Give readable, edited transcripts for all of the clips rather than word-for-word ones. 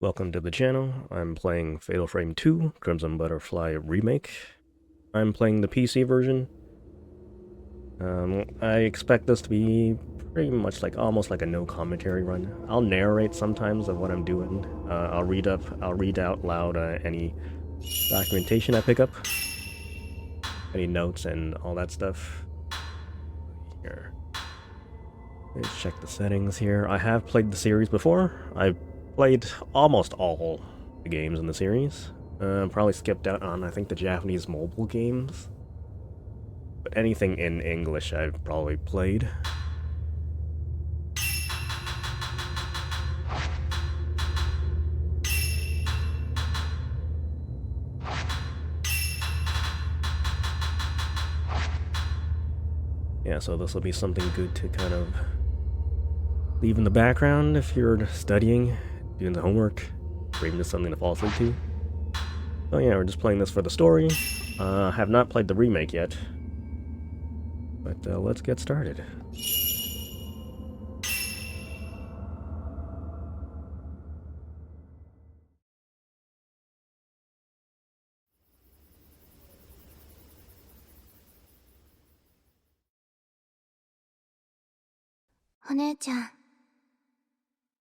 Welcome to the channel. I'm playing Fatal Frame 2, Crimson Butterfly Remake. I'm playing the PC version. I expect this to be pretty much like almost like a no commentary run. I'll narrate sometimes of what I'm doing. I'll read out loud any documentation I pick up, any notes and all that stuff. Here, let's check the settings here. I have played the series before. I've played almost all the games in the series. Probably skipped out on, I think, the Japanese mobile games. But anything in English I've probably played. Yeah, so this will be something good to kind of leave in the background if you're studying, doing the homework, or even just something to fall asleep to. So yeah, we're just playing this for the story. Have not played the remake yet. But let's get started. お姉ちゃん、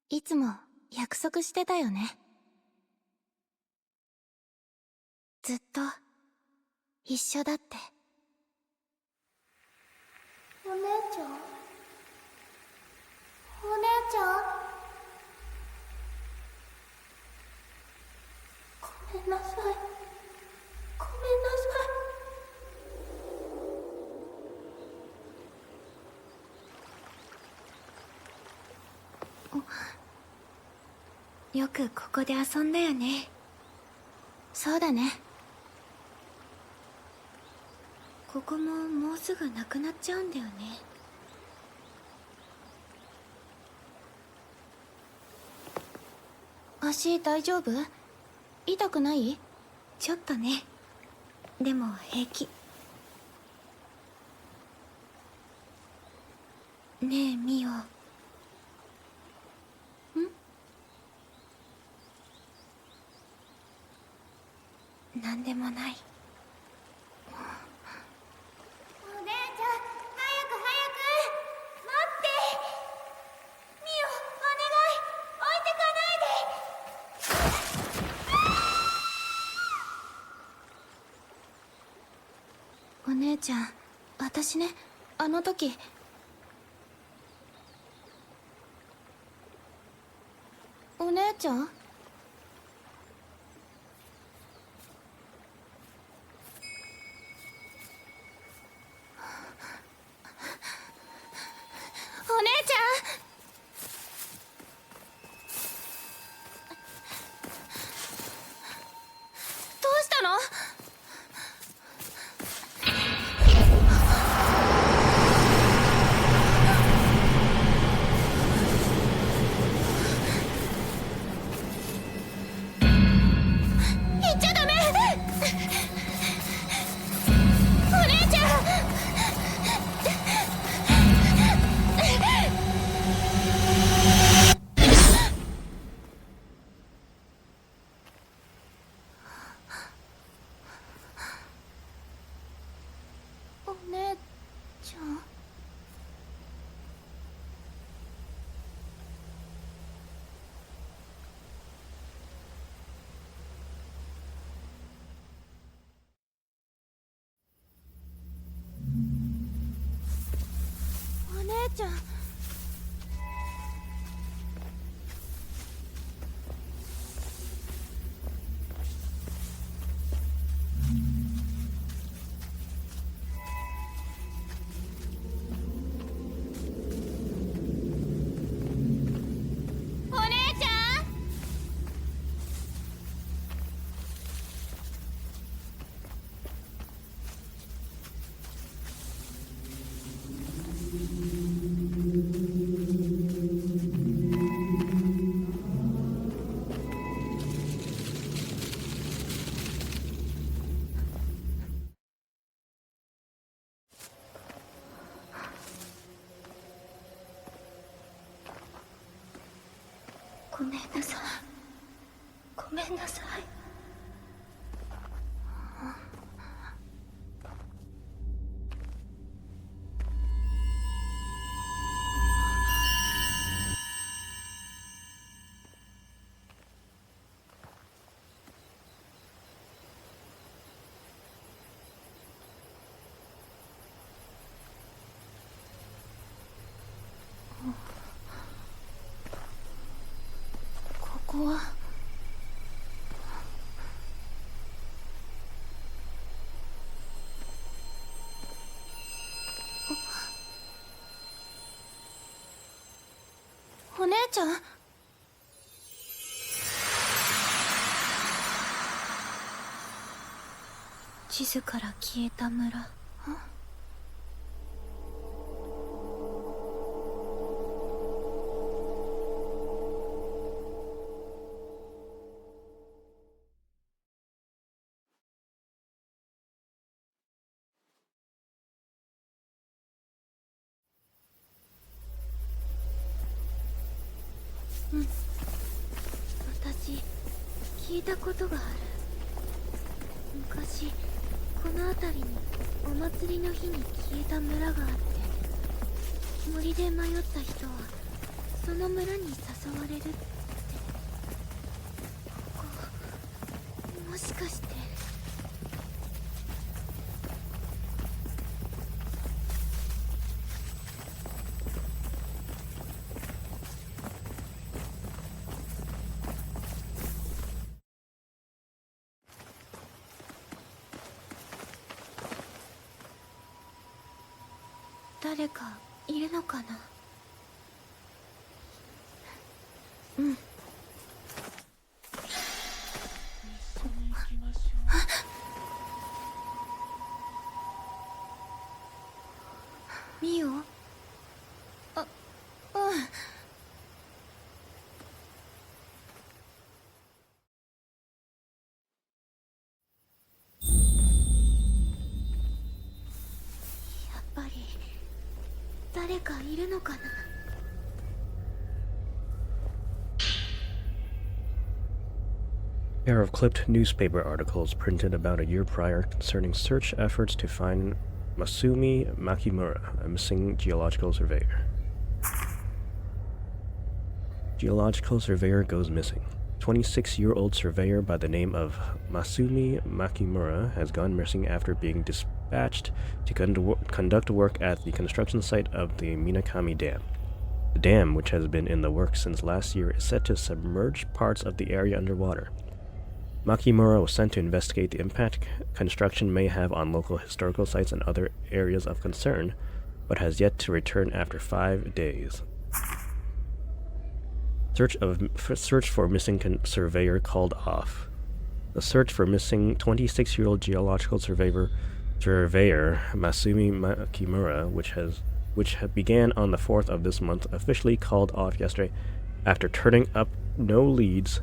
いつも約束してたよね。ずっと一緒だって。お姉ちゃん、お姉ちゃん、ごめんなさい、ごめんなさい。よくここで遊んだよね。そうだね。ここももうすぐなくなっちゃうんだよね。足大丈夫？痛くない？ちょっとね。でも平気。ねえミオ。なんでもない。お姉ちゃん、早く早く待って。ミオ、お願い、置いてかないで。お姉ちゃん、私ね、あの時。お姉ちゃん？お姉ちゃん！どうしたの？行っちゃダメ！お姉ちゃん！お姉ちゃん？お姉ちゃん。お姉ちゃん？ごめんなさい。ごめんなさい。ここはお姉ちゃん。地図から消えた村。うん、私聞いたことがある。昔この辺りにお祭りの日に消えた村があって、森で迷った人はその村に誘われるって。ここもしかして。誰かいるのかな。うん。ミオ。あ、うん。やっぱり誰かいるのかな。A pair of clipped newspaper articles printed about a year prior concerning search efforts to find Masumi Makimura, a missing geological surveyor. Geological surveyor goes missing. 26-year-old surveyor by the name of Masumi Makimura has gone missing after being dispatched to conduct work at the construction site of the Minakami Dam. The dam, which has been in the works since last year, is set to submerge parts of the area underwater. Makimura was sent to investigate the impact construction may have on local historical sites and other areas of concern, but has yet to return after 5 days. Search for missing surveyor called off. The search for missing 26-year-old geological surveyor Masumi Makimura, which began on the 4th of this month, officially called off yesterday after turning up no leads.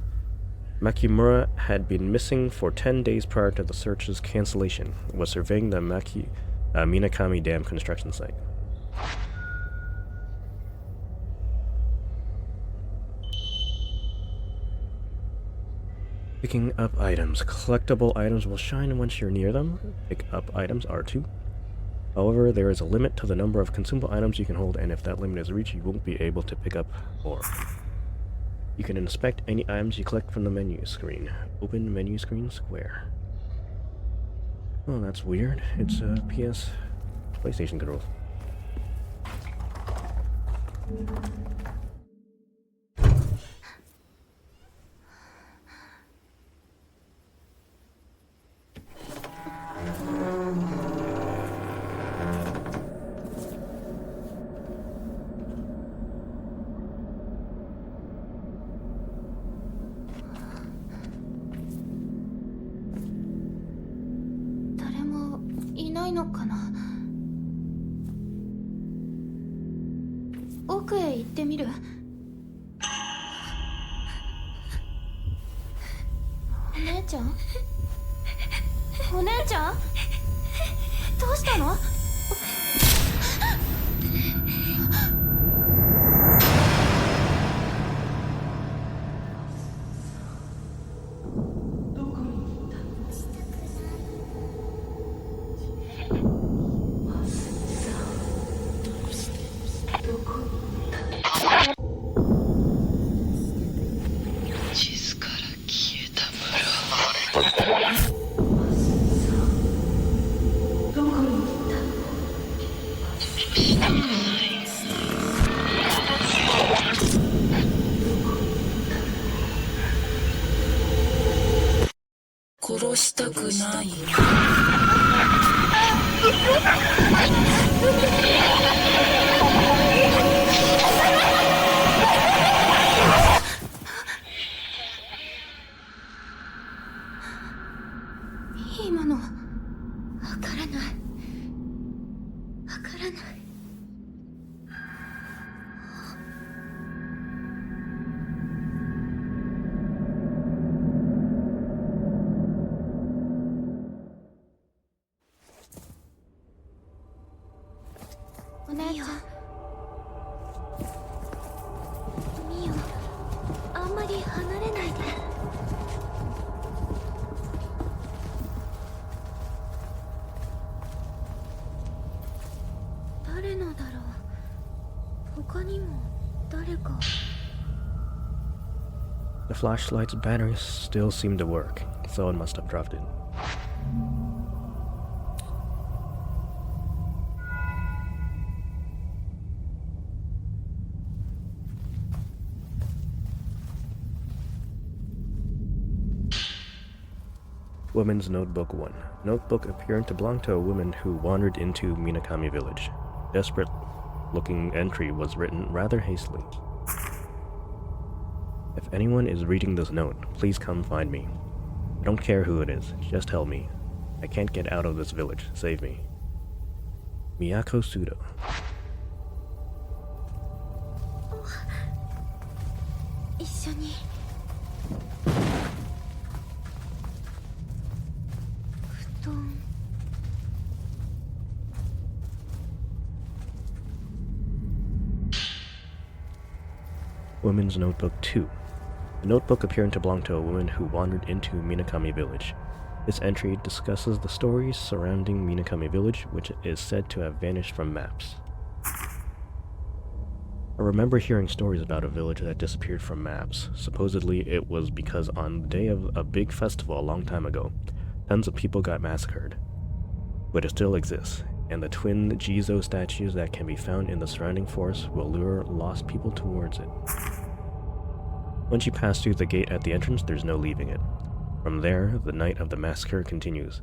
Makimura had been missing for 10 days prior to the search's cancellation, was surveying the Minakami Dam construction site. Picking up items. Collectible items will shine once you're near them. Pick up items R2. However, there is a limit to the number of consumable items you can hold, and if that limit is reached, you won't be able to pick up more. You can inspect any items you collect from the menu screen. Open menu screen square. Oh, that's weird. It's a PlayStation controls. 誰もいないのかな。奥へ行ってみる。お姉ちゃん？お姉ちゃん？どうしたの？殺したくない。今のわからない。わからない。お姉ちゃん。ミオ、あんまり離れないで。誰のだろう。他にも誰か。 The flashlight's batteries still seem to work. Someone must have dropped it. Woman's Notebook 1. Notebook appearing to belong to a woman who wandered into Minakami village. Desperate-looking entry was written rather hastily. If anyone is reading this note, please come find me. I don't care who it is, just help me. I can't get out of this village. Save me. Miyako Sudo. 一緒に。布団。 Woman's Notebook 2. A notebook appearing to belong to a woman who wandered into Minakami village. This entry discusses the stories surrounding Minakami village, which is said to have vanished from maps. I remember hearing stories about a village that disappeared from maps. Supposedly it was because on the day of a big festival a long time ago, tons of people got massacred. But it still exists, and the twin Jizo statues that can be found in the surrounding forest will lure lost people towards it. Once you pass through the gate at the entrance, there's no leaving it. From there, the night of the massacre continues,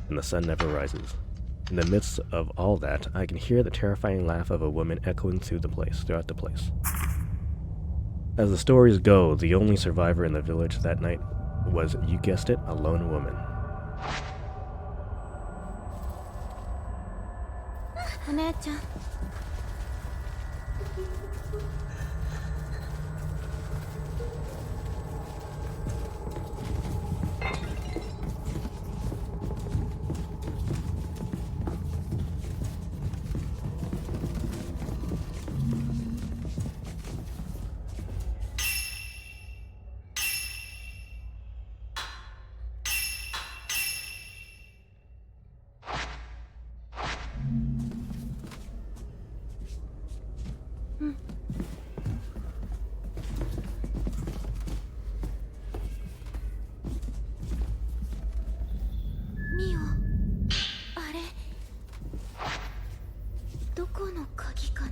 and the sun never rises. In the midst of all that, I can hear the terrifying laugh of a woman echoing throughout the place. As the stories go, the only survivor in the village that night was, you guessed it, a lone woman. お姉ちゃん。ミオ、あれどこの鍵かな。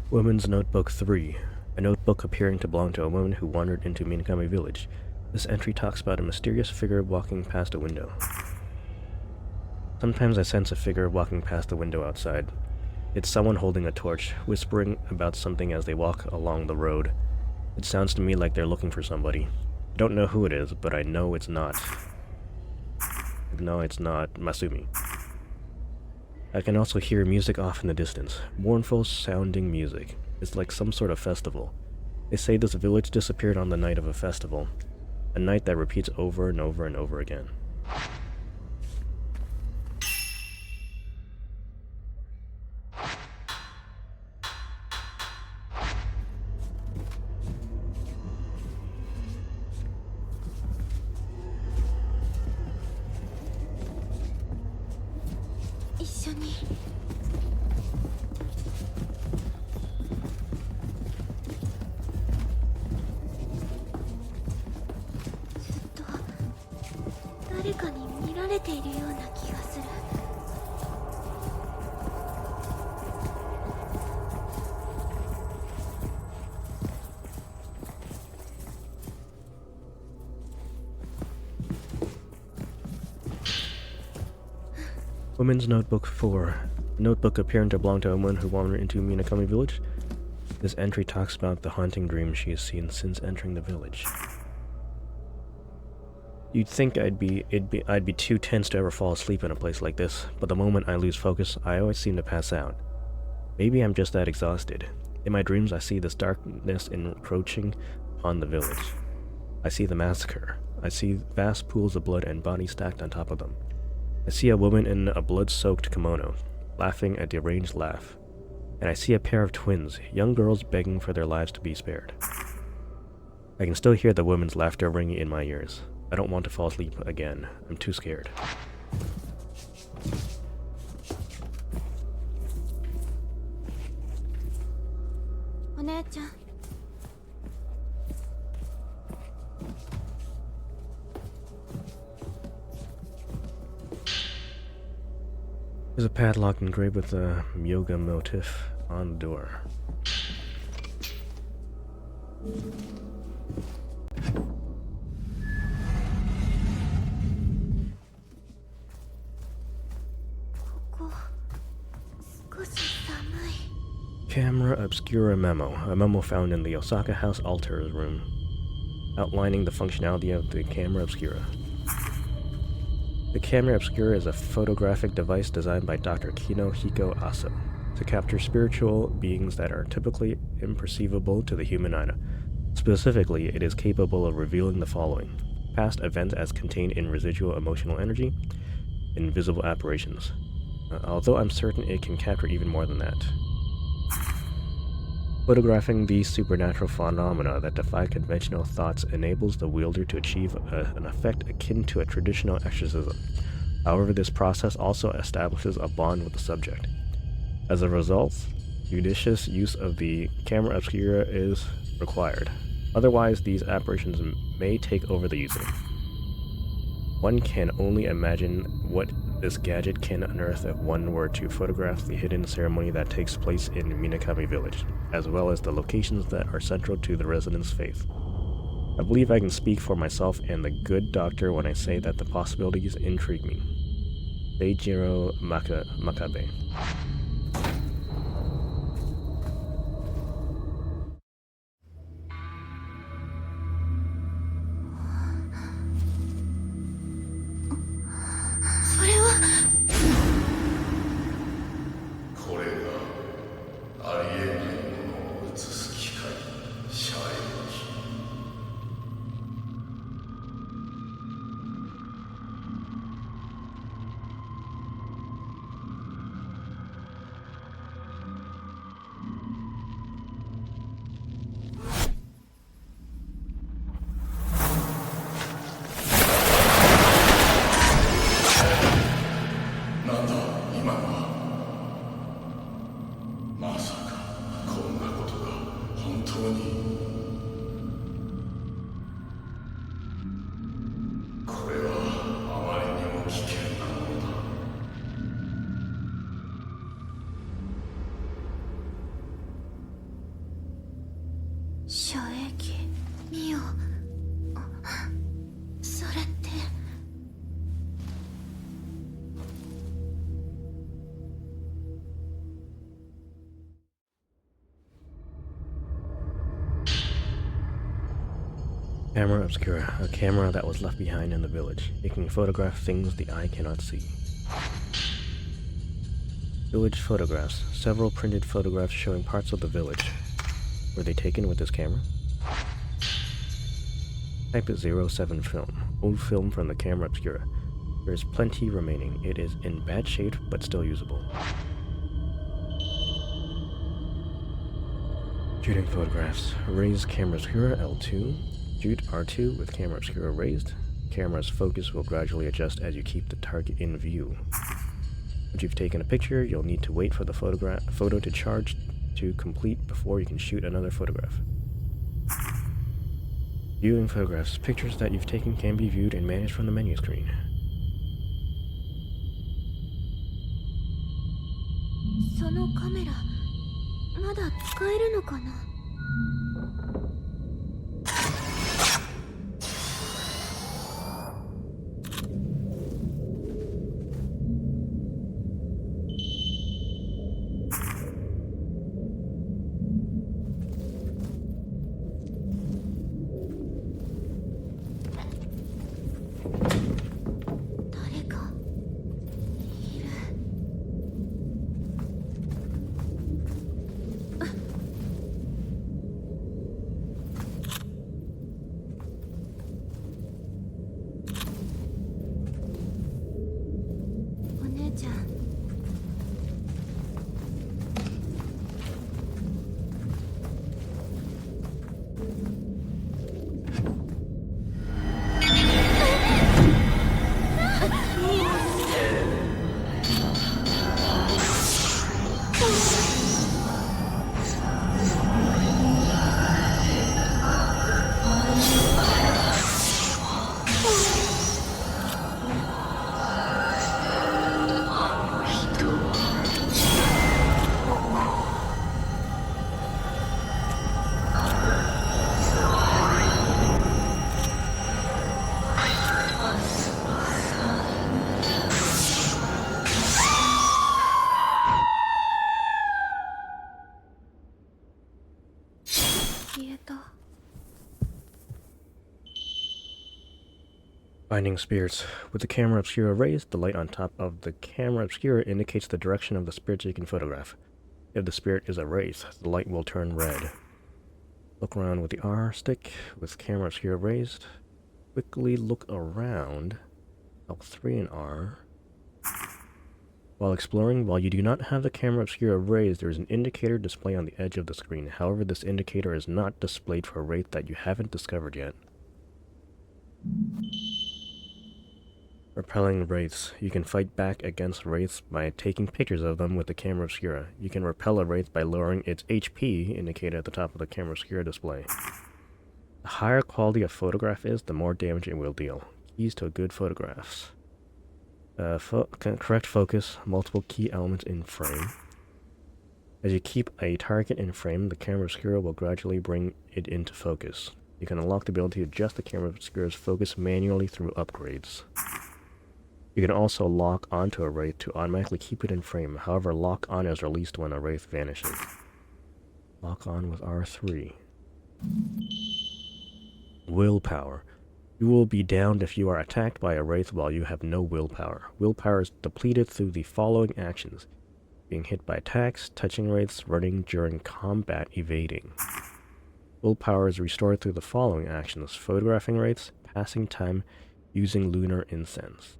Woman's Notebook 3. A notebook appearing to belong to a woman who wandered into Minakami village. This entry talks about a mysterious figure walking past a window. Sometimes I sense a figure walking past the window outside. It's someone holding a torch, whispering about something as they walk along the road. It sounds to me like they're looking for somebody. I don't know who it is, but I know it's not. No, it's not Masumi. I can also hear music off in the distance, mournful sounding music. It's like some sort of festival. They say this village disappeared on the night of a festival, a night that repeats over and over and over again. Women's Notebook 4. Notebook appearing to belong to a woman who wandered into Minakami village. This entry talks about the haunting dreams she has seen since entering the village. You'd think I'd be too tense to ever fall asleep in a place like this, but the moment I lose focus, I always seem to pass out. Maybe I'm just that exhausted. In my dreams, I see this darkness encroaching upon the village. I see the massacre. I see vast pools of blood and bodies stacked on top of them. I see a woman in a blood-soaked kimono, laughing a deranged laugh. And I see a pair of twins, young girls begging for their lives to be spared. I can still hear the woman's laughter ringing in my ears. I don't want to fall asleep again. I'm too scared. There's a padlock engraved with a yoga motif on the door. Camera Obscura memo. A memo found in the Osaka House altar room, outlining the functionality of the Camera Obscura. The Camera Obscura is a photographic device designed by Dr. Kino Hiko Aso to capture spiritual beings that are typically imperceivable to the human eye. Specifically, it is capable of revealing the following: past events as contained in residual emotional energy, invisible apparitions. Although I'm certain it can capture even more than that. Photographing these supernatural phenomena that defy conventional thoughts enables the wielder to achieve an effect akin to a traditional exorcism. However, this process also establishes a bond with the subject. As a result, judicious use of the Camera Obscura is required. Otherwise, these apparitions may take over the user. One can only imagine what this gadget can unearth if one were to photograph the hidden ceremony that takes place in Minakami village, as well as the locations that are central to the residents' faith. I believe I can speak for myself and the good doctor when I say that the possibilities intrigue me. Seijiro Makabe. Camera Obscura, a camera that was left behind in the village. It can photograph things the eye cannot see. Village photographs. Several printed photographs showing parts of the village. Were they taken with this camera? Type 07 film. Old film from the Camera Obscura. There is plenty remaining. It is in bad shape, but still usable. Shooting photographs. Raise Camera Obscura L2. Shoot R2 with Camera Obscura raised. Camera's focus will gradually adjust as you keep the target in view. Once you've taken a picture, you'll need to wait for the photo to charge to complete before you can shoot another photograph. Viewing photographs. Pictures that you've taken can be viewed and managed from the menu screen. 消えた。 Finding spirits. With the camera obscura raised, the light on top of the camera obscura indicates the direction of the spirits you can photograph. If the spirit is a wraith, the light will turn red. Look around with the R stick with camera obscura raised. Quickly look around. L3 and R. While exploring, while you do not have the camera obscura raised, there is an indicator display on the edge of the screen. However, this indicator is not displayed for a wraith that you haven't discovered yet. Repelling wraiths. You can fight back against wraiths by taking pictures of them with the camera obscura. You can repel a wraith by lowering its HP indicator at the top of the camera obscura display. The higher quality a photograph is, the more damage it will deal. Keys to good photographs. Correct focus, multiple key elements in frame. As you keep a target in frame, the camera obscura will gradually bring it into focus. You can unlock the ability to adjust the camera obscura's focus manually through upgrades. You can also lock onto a wraith to automatically keep it in frame. However, lock on is released when a wraith vanishes. Lock on with R3. Willpower. You will be downed if you are attacked by a wraith while you have no willpower. Willpower is depleted through the following actions: being hit by attacks, touching wraiths, running during combat, evading. Willpower is restored through the following actions: photographing wraiths, passing time, using lunar incense.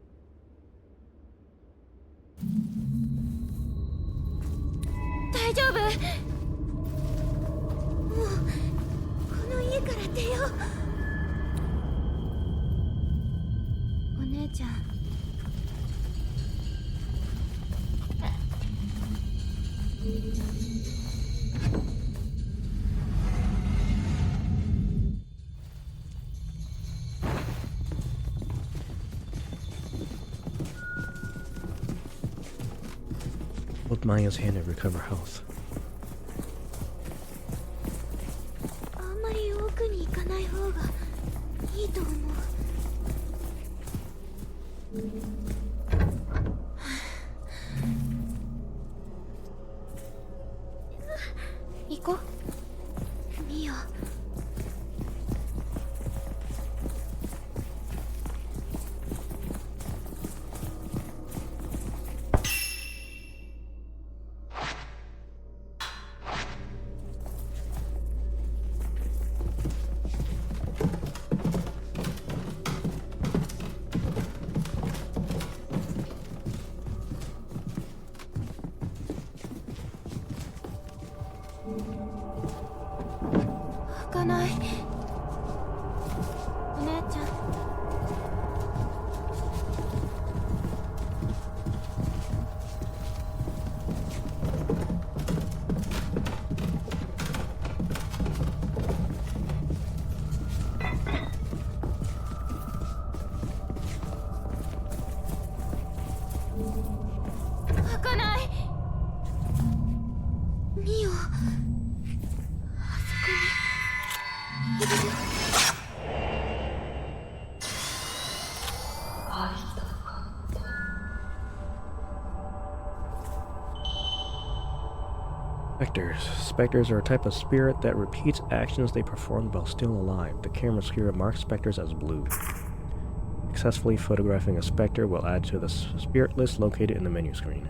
大丈夫。もうこの家から出よう。お姉ちゃん。Hold Maya's hand and recover health. あんまり奥に行かない方がいいと思う。行こう。ミオ。開かない。お姉ちゃん。開かない。ミオ。あそこに。Spectres. Spectres are a type of spirit that repeats actions they performed while still alive. The camera obscura marks spectres as blue. Successfully photographing a spectre will add to the spirit list located in the menu screen.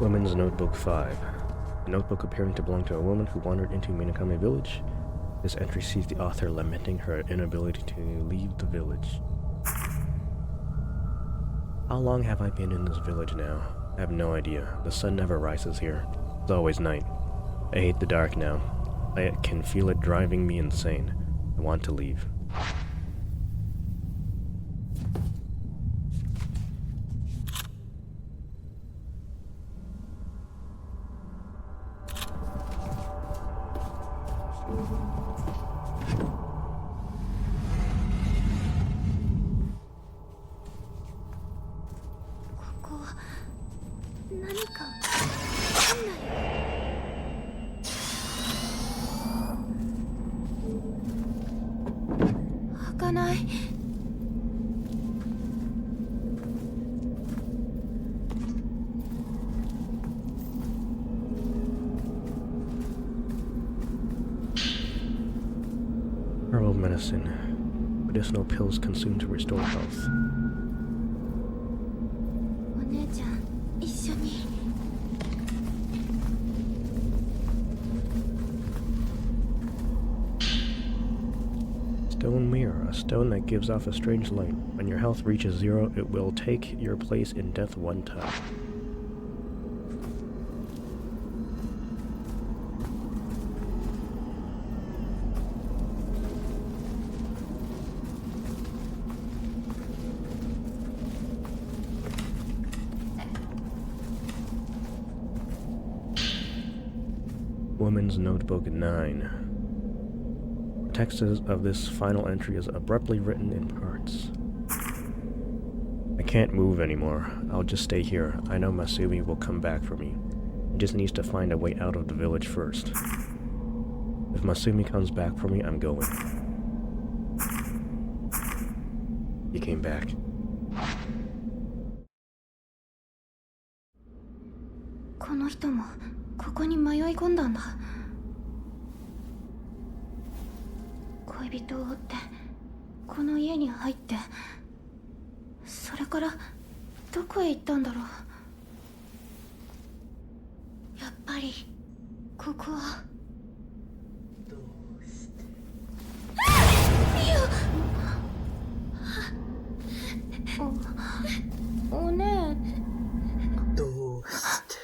Woman's Notebook 5. A notebook appearing to belong to a woman who wandered into Minakame village. This entry sees the author lamenting her inability to leave the village. How long have I been in this village now? I have no idea. The sun never rises here. It's always night. I hate the dark now. I can feel it driving me insane. I want to leave. 何か変だよ。開かない。Herbal medicine. Medicinal pills consumed to restore health. お姉ちゃん一緒に。Stone mirror, a stone that gives off a strange light. When your health reaches 0, it will take your place in death one time. Woman's Notebook 9. The text of this final entry is abruptly written in parts. I can't move anymore. I'll just stay here. I know Masumi will come back for me. He just needs to find a way out of the village first. If Masumi comes back for me, I'm going. He came back. この人もここに迷い込んだんだ。恋人を追ってこの家に入って、それからどこへ行ったんだろう。やっぱりここは。おねえ。どうして。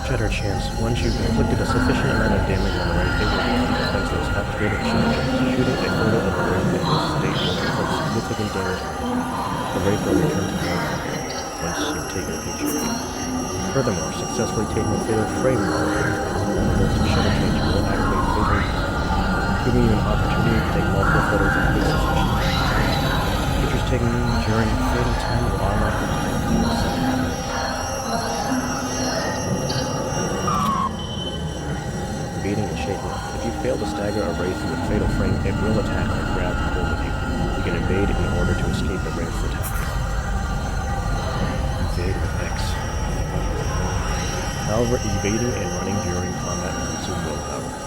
Shatter chance. Once you've inflicted a sufficient amount of damage on the right, it will become defenseless. Activated shatter chance. Shooting a photo of the wraith in this state will inflict significant damage. The wraith will return to normal once you've taken a picture. Furthermore, successfully taking a fatal frame while the shatter chance will activate fatal, giving you an opportunity to take multiple photos of this session. Pictures taken during fatal time will automatically detect the second. Beating and shaking. If you fail to stagger a wraith with fatal frame, it will attack and grab hold of you. You can evade in order to escape the wraith's attack. Evade with X. However, evading and running during combat consume willpower.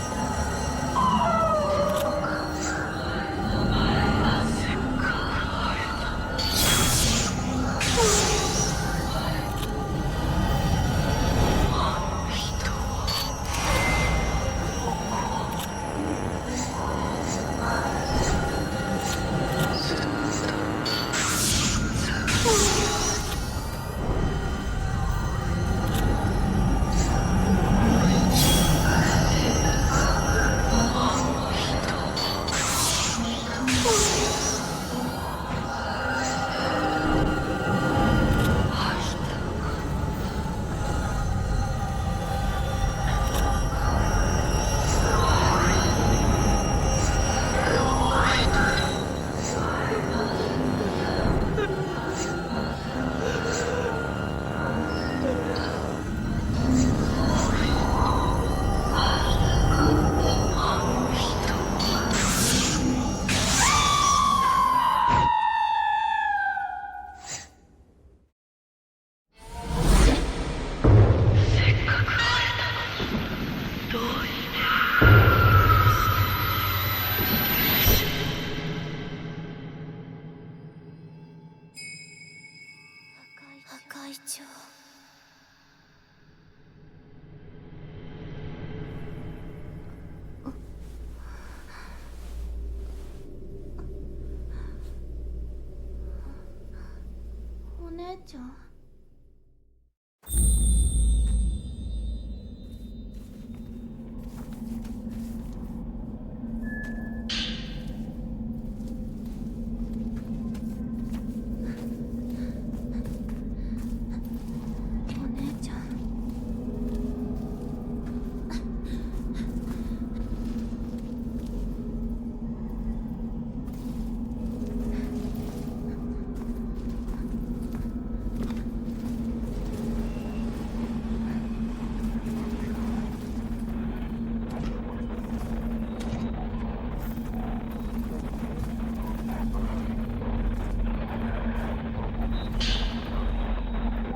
ちゃん。お姉ちゃん。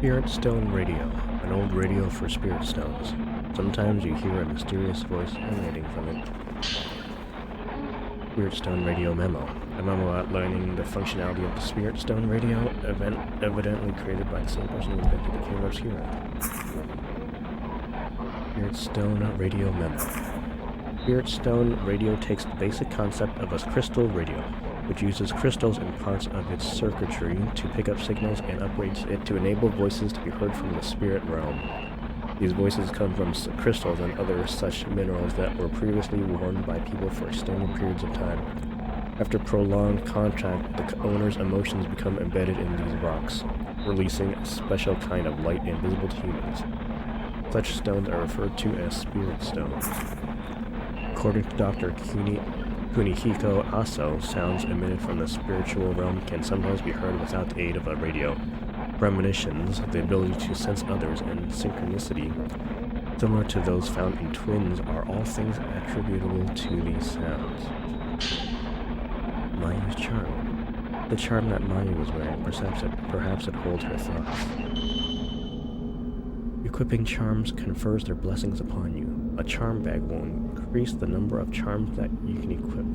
Spirit Stone Radio, an old radio for spirit stones. Sometimes you hear a mysterious voice emanating from it. Spirit Stone Radio Memo. A memo outlining the functionality of the Spirit Stone Radio, evidently created by the same person who invented the King Obscura. Spirit Stone Radio Memo. Spirit Stone Radio takes the basic concept of a crystal radio, which uses crystals and parts of its circuitry to pick up signals and upgrades it to enable voices to be heard from the spirit realm. These voices come from crystals and other such minerals that were previously worn by people for extended periods of time. After prolonged contact, the owner's emotions become embedded in these rocks, releasing a special kind of light invisible to humans. Such stones are referred to as spirit stones. According to Dr. Kunihiko Aso, sounds emitted from the spiritual realm can sometimes be heard without the aid of a radio. Premonitions, the ability to sense others, and synchronicity, similar to those found in twins, are all things attributable to these sounds. Mayu's charm. The charm that Mayu was wearing, perhaps it holds her thoughts. Equipping charms confers their blessings upon you. A charm bag will increase the number of charms that you can equip.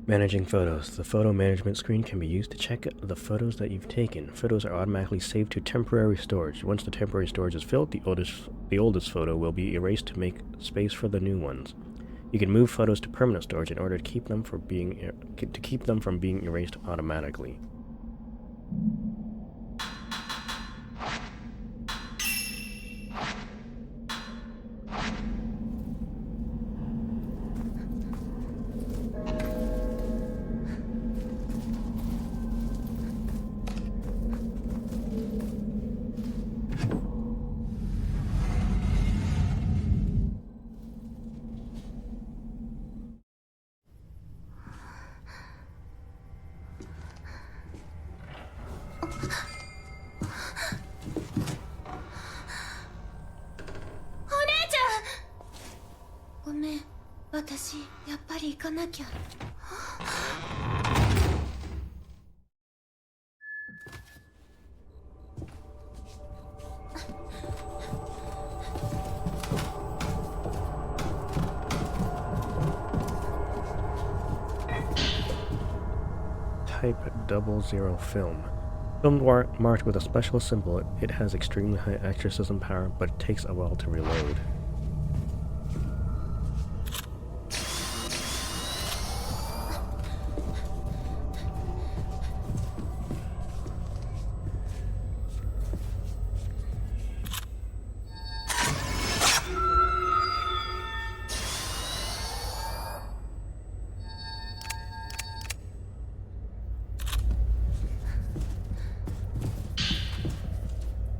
Managing photos. The photo management screen can be used to check the photos that you've taken. Photos are automatically saved to temporary storage. Once the temporary storage is filled, the oldest photo will be erased to make space for the new ones. You can move photos to permanent storage in order to keep them from being erased automatically.ごめん、私やっぱり行かなきゃ。type 00 film. Film marked with a special symbol, it has extremely high exorcism power, but it takes a while to reload.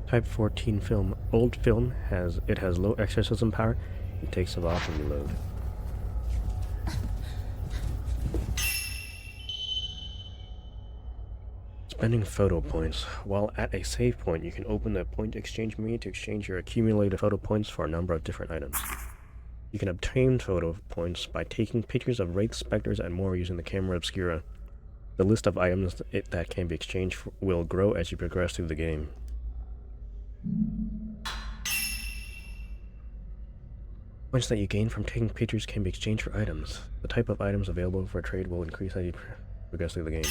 Type 14 film. Old film has low exorcism power. It takes a while to reload. Spending photo points. While at a save point, you can open the point exchange menu to exchange your accumulated photo points for a number of different items. You can obtain photo points by taking pictures of wraiths, specters, and more using the camera obscura. The list of items that can be exchanged will grow as you progress through the game. Points that you gain from taking pictures can be exchanged for items. The type of items available for trade will increase as you progress through the game.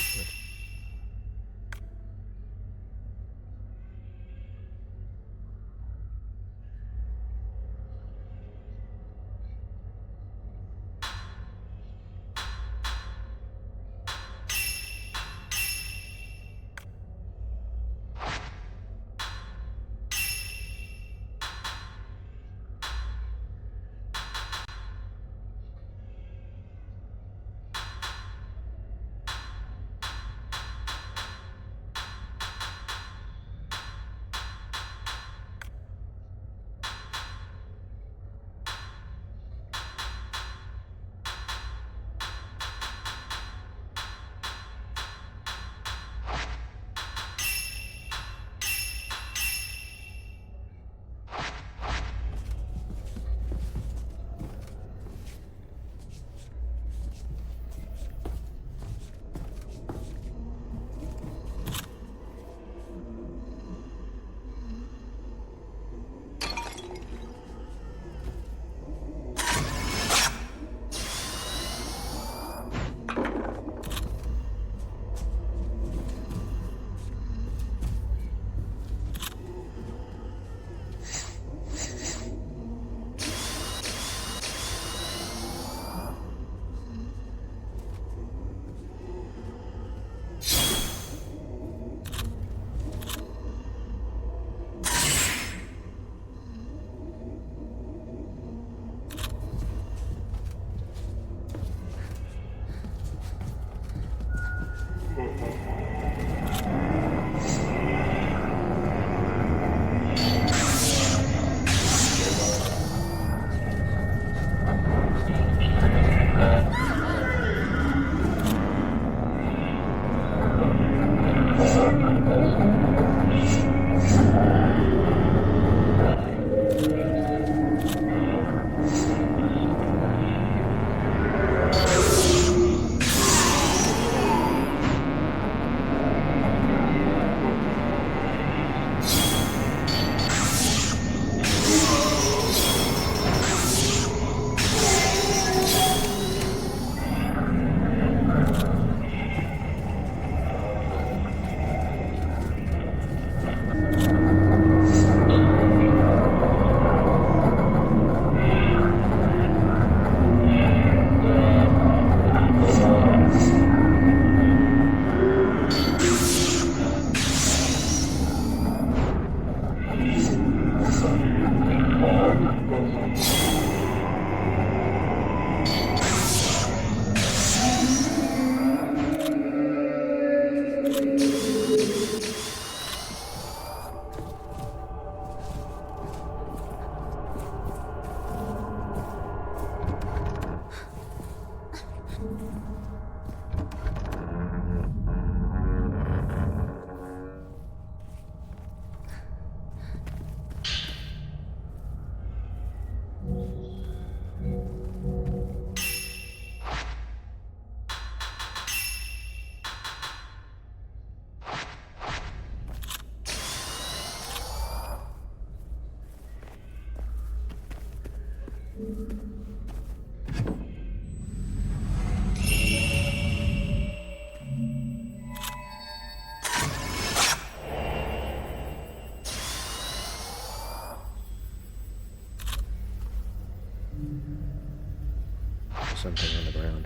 something on the ground.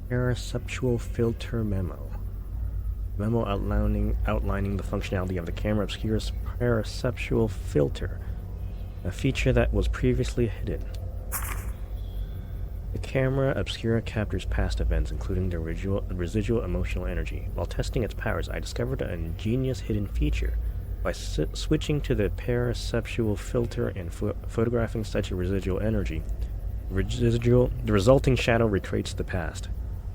Perceptual filter memo. Memo outlining the functionality of the camera obscura's perceptual filter, a feature that was previously hidden. The camera obscura captures past events, including the residual emotional energy. While testing its powers, I discovered an ingenious hidden feature. By switching to the perceptual filter and photographing such a residual energy, the resulting shadow recreates the past.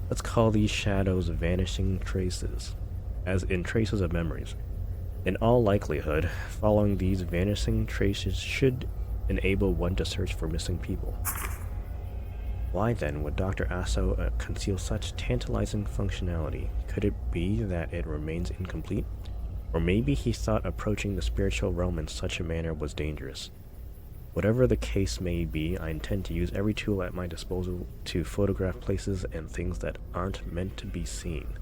Let's call these shadows vanishing traces, as in traces of memories. In all likelihood, following these vanishing traces should enable one to search for missing people. Why then would Dr. Aso conceal such tantalizing functionality? Could it be that it remains incomplete? Or maybe he thought approaching the spiritual realm in such a manner was dangerous. Whatever the case may be, I intend to use every tool at my disposal to photograph places and things that aren't meant to be seen,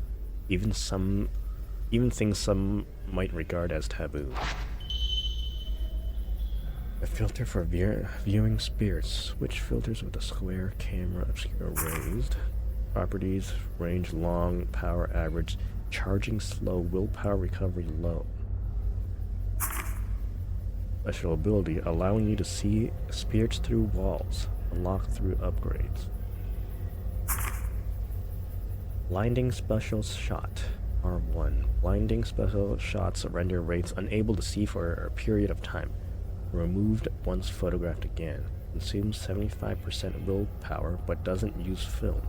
even things some might regard as taboo. A filter for viewing spirits. Switch filters with a square camera obscura raised. Properties: range long, power average, charging slow, willpower recovery low. Special ability: allowing you to see spirits through walls. Unlocked through upgrades. Blinding special shot. R1. Blinding special shots render wraiths unable to see for a period of time. Removed once photographed again. Consumes 75% willpower but doesn't use film.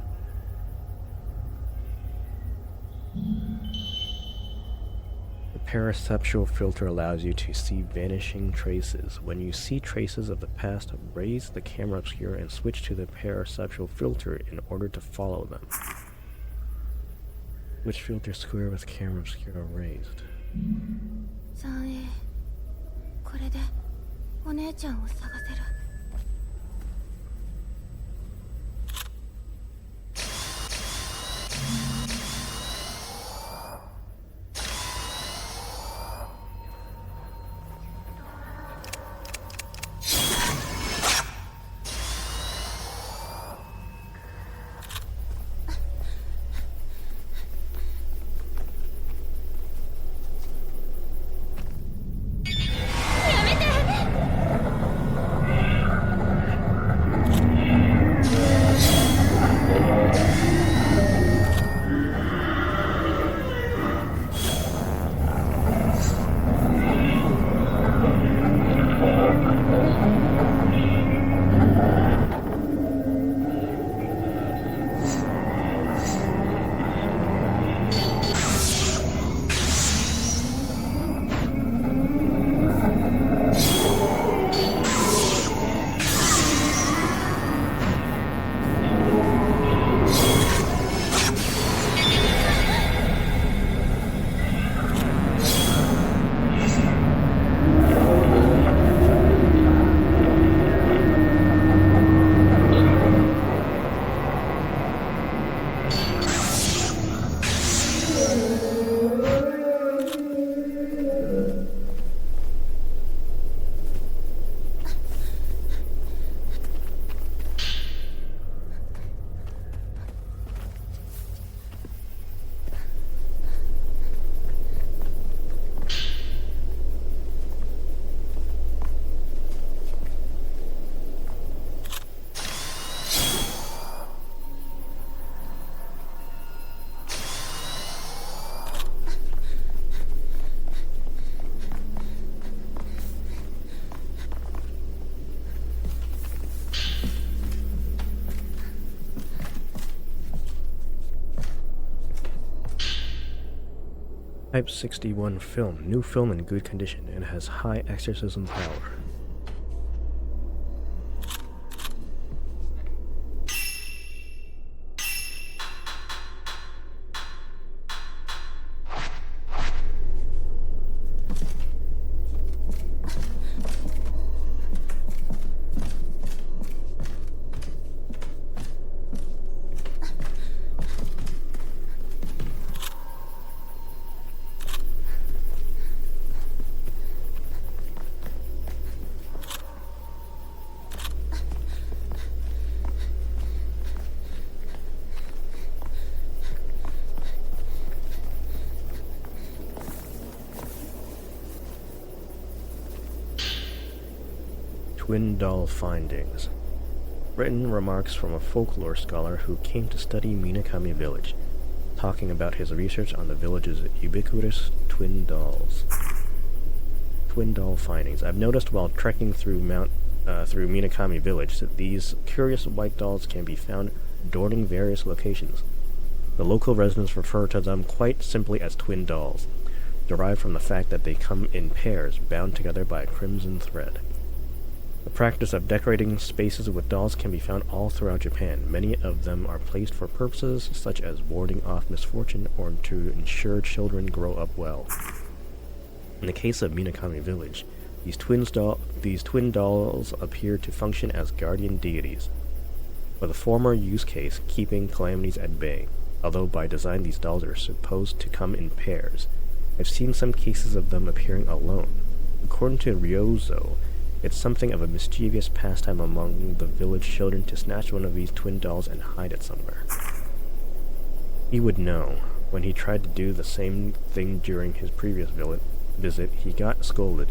The perceptual filter allows you to see vanishing traces. When you see traces of the past, raise the camera obscura and switch to the perceptual filter in order to follow them. Switch filter square with camera obscura raised. 3A これでお姉ちゃんを探せる。Type 61 film. New film in good condition and has high exorcism power. Twin doll findings. Written remarks from a folklore scholar who came to study Minakami Village, talking about his research on the village's ubiquitous twin dolls. Twin doll findings. I've noticed while trekking through Minakami Village that these curious white dolls can be found adorning various locations. The local residents refer to them quite simply as twin dolls, derived from the fact that they come in pairs, bound together by a crimson thread. The practice of decorating spaces with dolls can be found all throughout Japan. Many of them are placed for purposes such as warding off misfortune or to ensure children grow up well. In the case of Minakami Village, these twin dolls appear to function as guardian deities, for the former use case keeping calamities at bay, although by design these dolls are supposed to come in pairs. I've seen some cases of them appearing alone. According to Ryozo, it's something of a mischievous pastime among the village children to snatch one of these twin dolls and hide it somewhere. He would know. When he tried to do the same thing during his previous visit, he got scolded,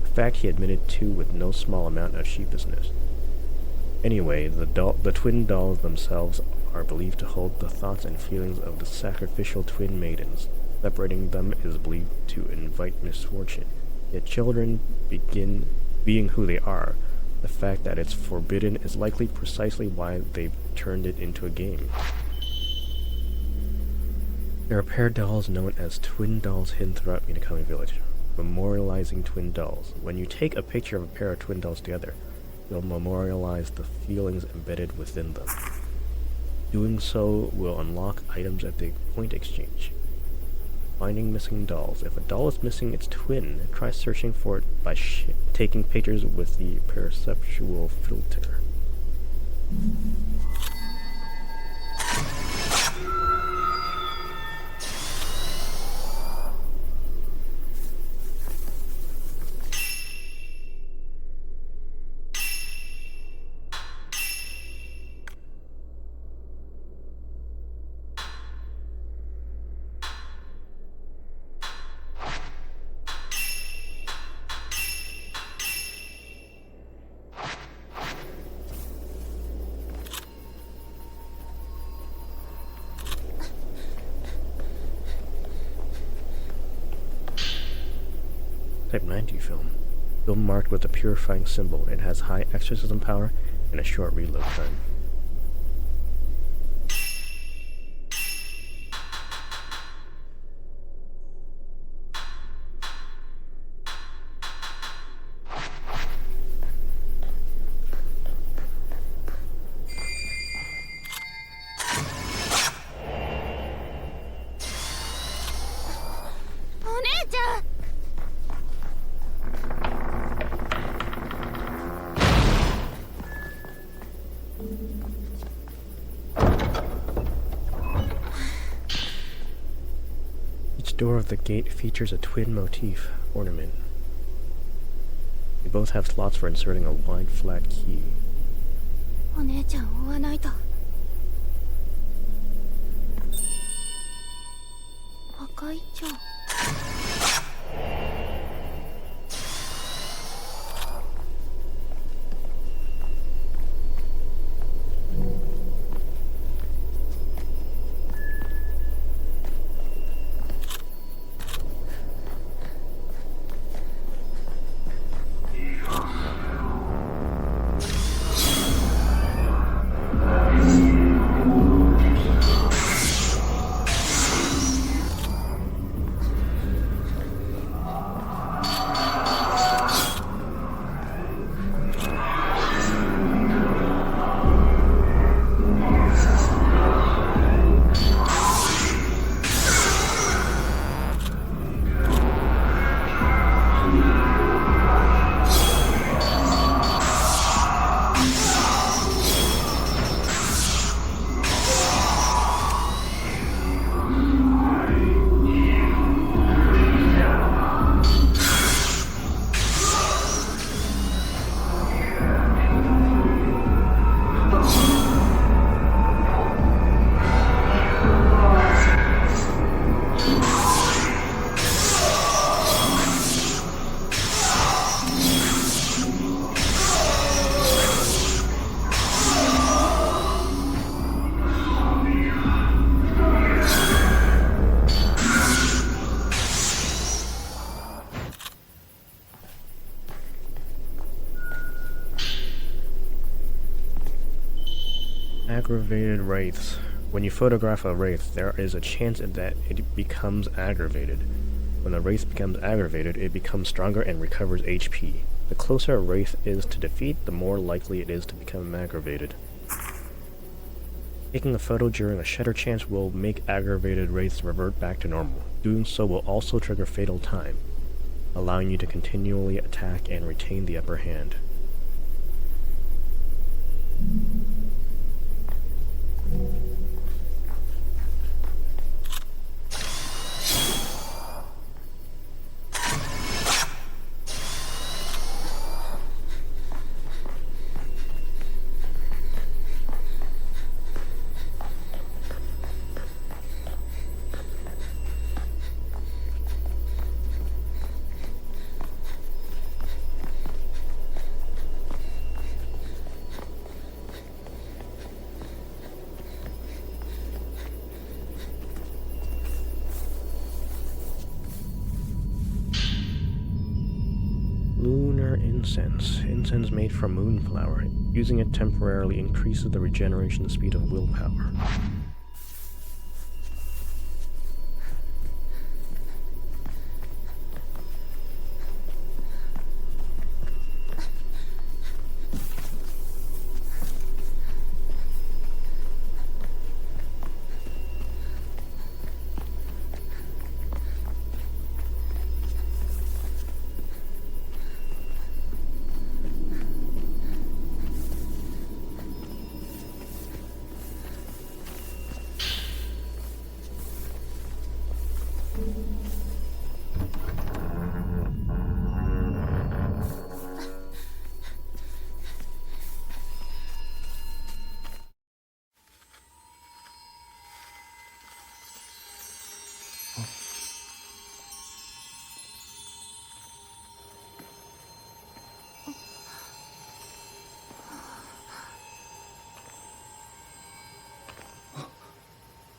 a fact he admitted to with no small amount of sheepishly. Anyway, the twin dolls themselves are believed to hold the thoughts and feelings of the sacrificial twin maidens. Separating them is believed to invite misfortune. Yet children being who they are, the fact that it's forbidden is likely precisely why they've turned it into a game. There are pair dolls known as twin dolls hidden throughout Minakami Village, memorializing twin dolls. When you take a picture of a pair of twin dolls together, you'll memorialize the feelings embedded within them. Doing so will unlock items at the point exchange. Finding missing dolls. If a doll is missing its twin, try searching for it by taking pictures with the perceptual filter. Type 90 film. Film marked with a purifying symbol. It has high exorcism power and a short reload time. Each door of the gate features a twin motif ornament. They both have slots for inserting a wide flat key. お姉ちゃん追わないと。赤い蝶。Aggravated wraiths. When you photograph a wraith, there is a chance that it becomes aggravated. When the wraith becomes aggravated, it becomes stronger and recovers HP. The closer a wraith is to defeat, the more likely it is to become aggravated. Taking a photo during a shatter chance will make aggravated wraiths revert back to normal. Doing so will also trigger fatal time, allowing you to continually attack and retain the upper hand. Lunar incense. Incense made from moonflower. Using it temporarily increases the regeneration speed of willpower.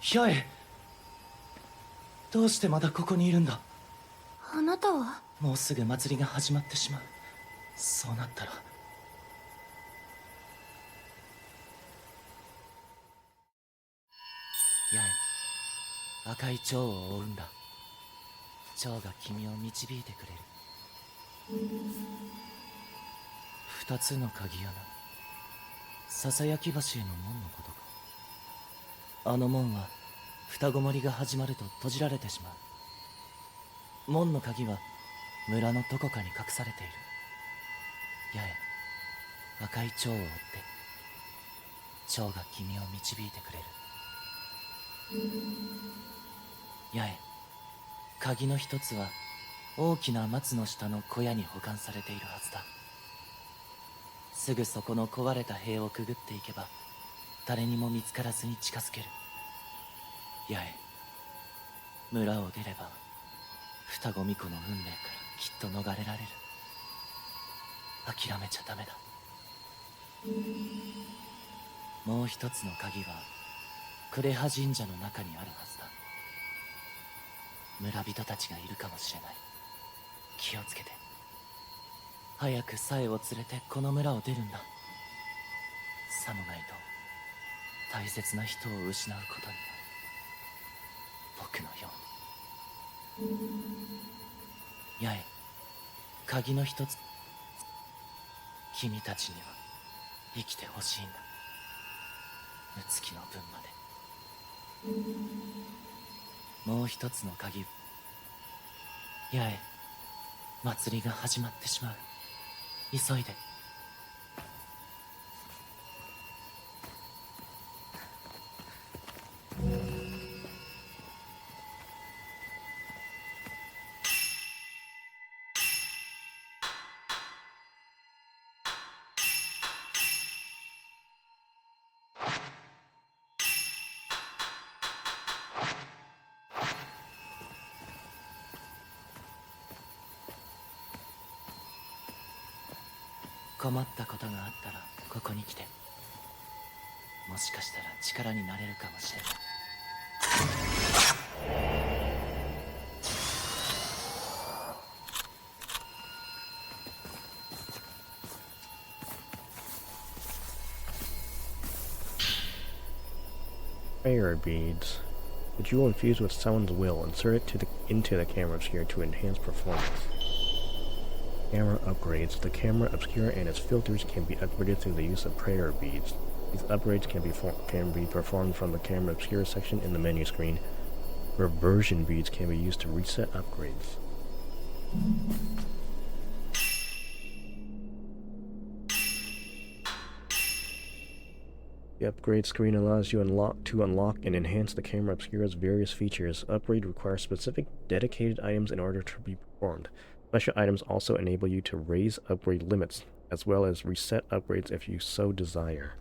八重、どうしてまだここにいるんだ。あなたは？もうすぐ祭りが始まってしまう。そうなったら八重、赤い蝶を追うんだ。蝶が君を導いてくれる。二つの鍵穴、ささやき橋への門のことか。あの門は双子守が始まると閉じられてしまう。門の鍵は村のどこかに隠されている。八重、赤い蝶を追って蝶が君を導いてくれる。八重、鍵の一つは大きな松の下の小屋に保管されているはずだ。すぐそこの壊れた塀をくぐっていけば誰にも見つからずに近づける。八重、村を出れば双子巫女の運命からきっと逃れられる。諦めちゃダメだ。もう一つの鍵は呉羽神社の中にあるはずだ。村人たちがいるかもしれない。気をつけて。早くサエを連れてこの村を出るんだ。さもないと大切な人を失うことになる。僕のように。八重、鍵の一つ。君たちには生きてほしいんだ。六月の分まで。もう一つの鍵。八重、祭りが始まってしまう。急いで。困ったことがあったらここに来て。もしかしたら力になれるかもしれない。Prayer beads. The jewel infused with someone's will. Insert it into the camera obscure to enhance performance. Camera upgrades. The camera obscure and its filters can be upgraded through the use of prayer beads. These upgrades can be performed from the camera obscure section in the menu screen. Reversion beads can be used to reset upgrades. The upgrade screen allows you to unlock and enhance the camera obscura's various features. Upgrade requires specific dedicated items in order to be performed. Special items also enable you to raise upgrade limits, as well as reset upgrades if you so desire.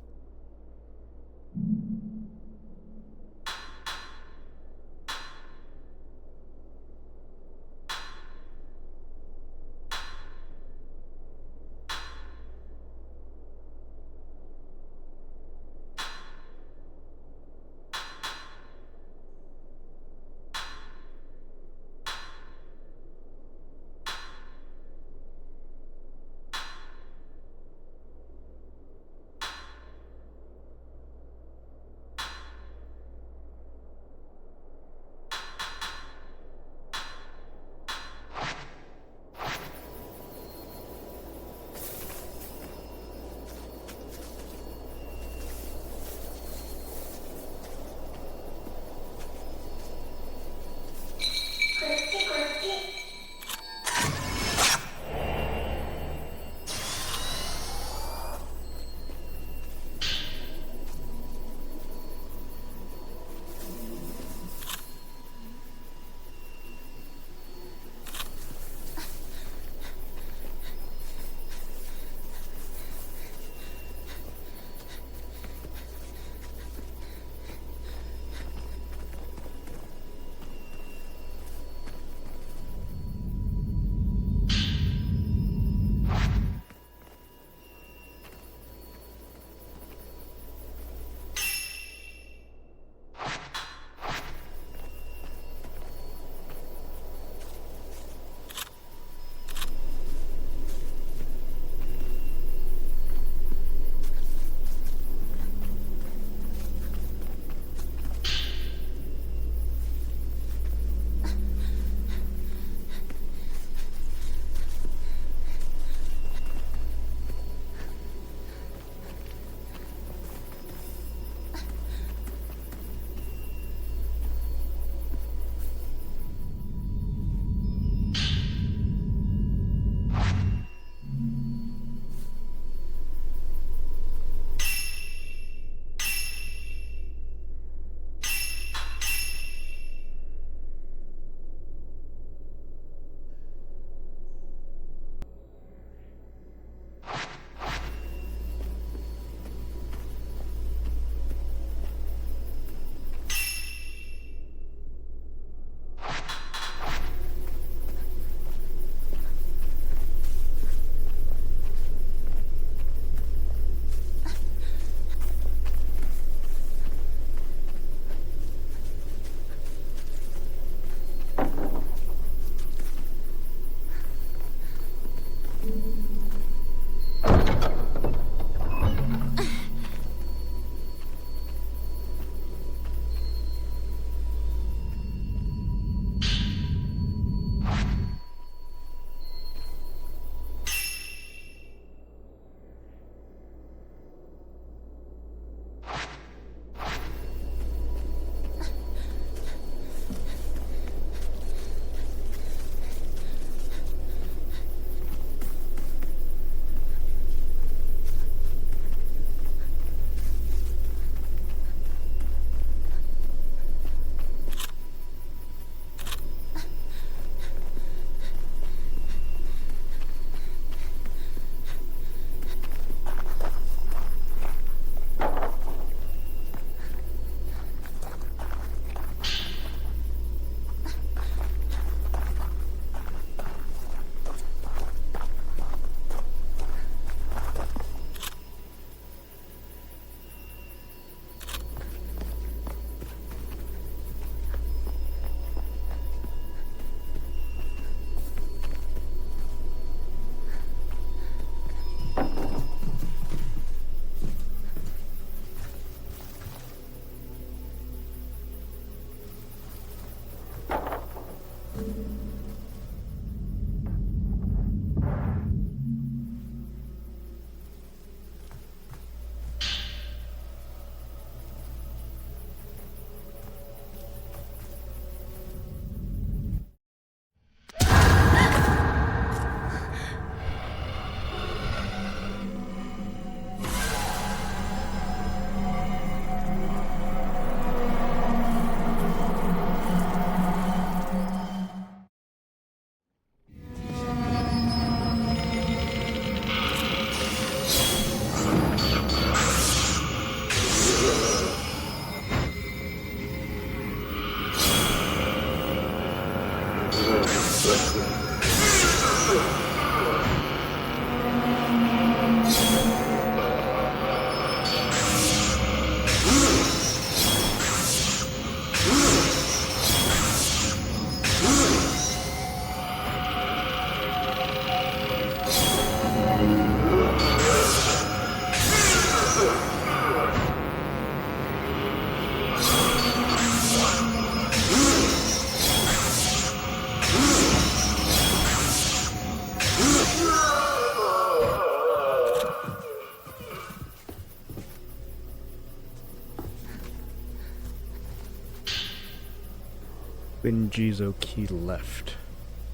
Binjizo key left.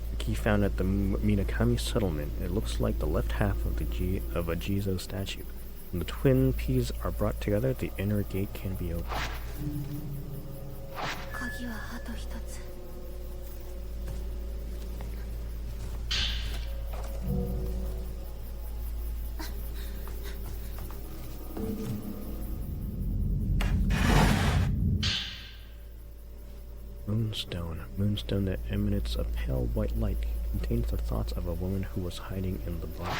The key found at the Minakami settlement. It looks like the left half of a Jizo statue. When the twin peas are brought together, the inner gate can be opened. 鍵はあと一つ。 Moonstone. Moonstone that emanates a pale white light. Contains the thoughts of a woman who was hiding in the body.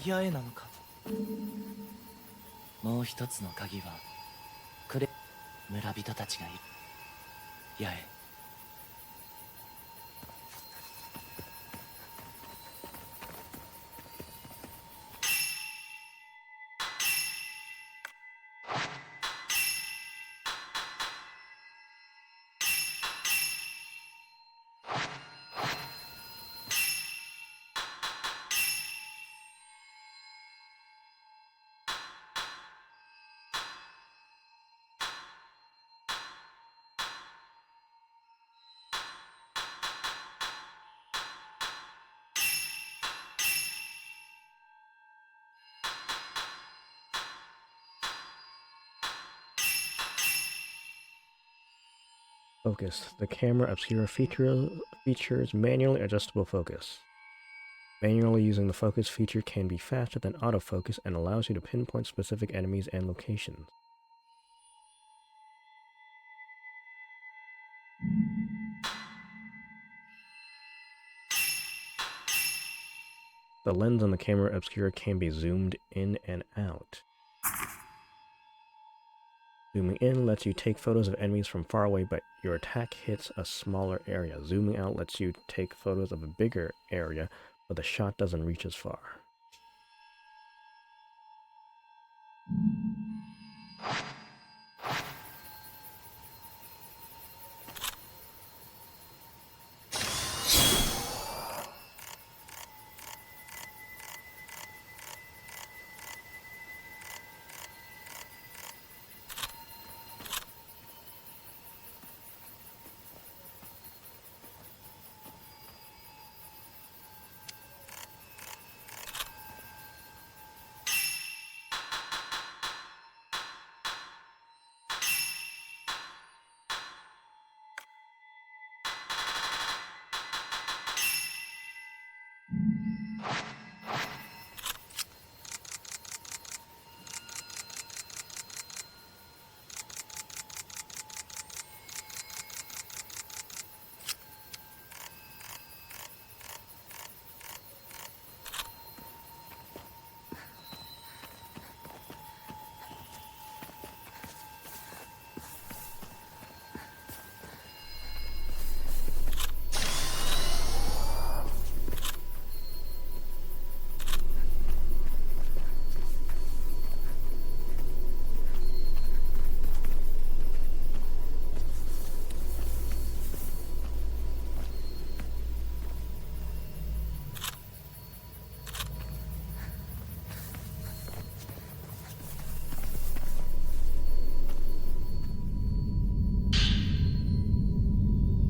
八重なのか。もう一つの鍵は村人たちがいる。八重。Focus. The camera obscura features manually adjustable focus. Manually using the focus feature can be faster than autofocus and allows you to pinpoint specific enemies and locations. The lens on the camera obscura can be zoomed in and out. Zooming in lets you take photos of enemies from far away, but your attack hits a smaller area. Zooming out lets you take photos of a bigger area, but the shot doesn't reach as far.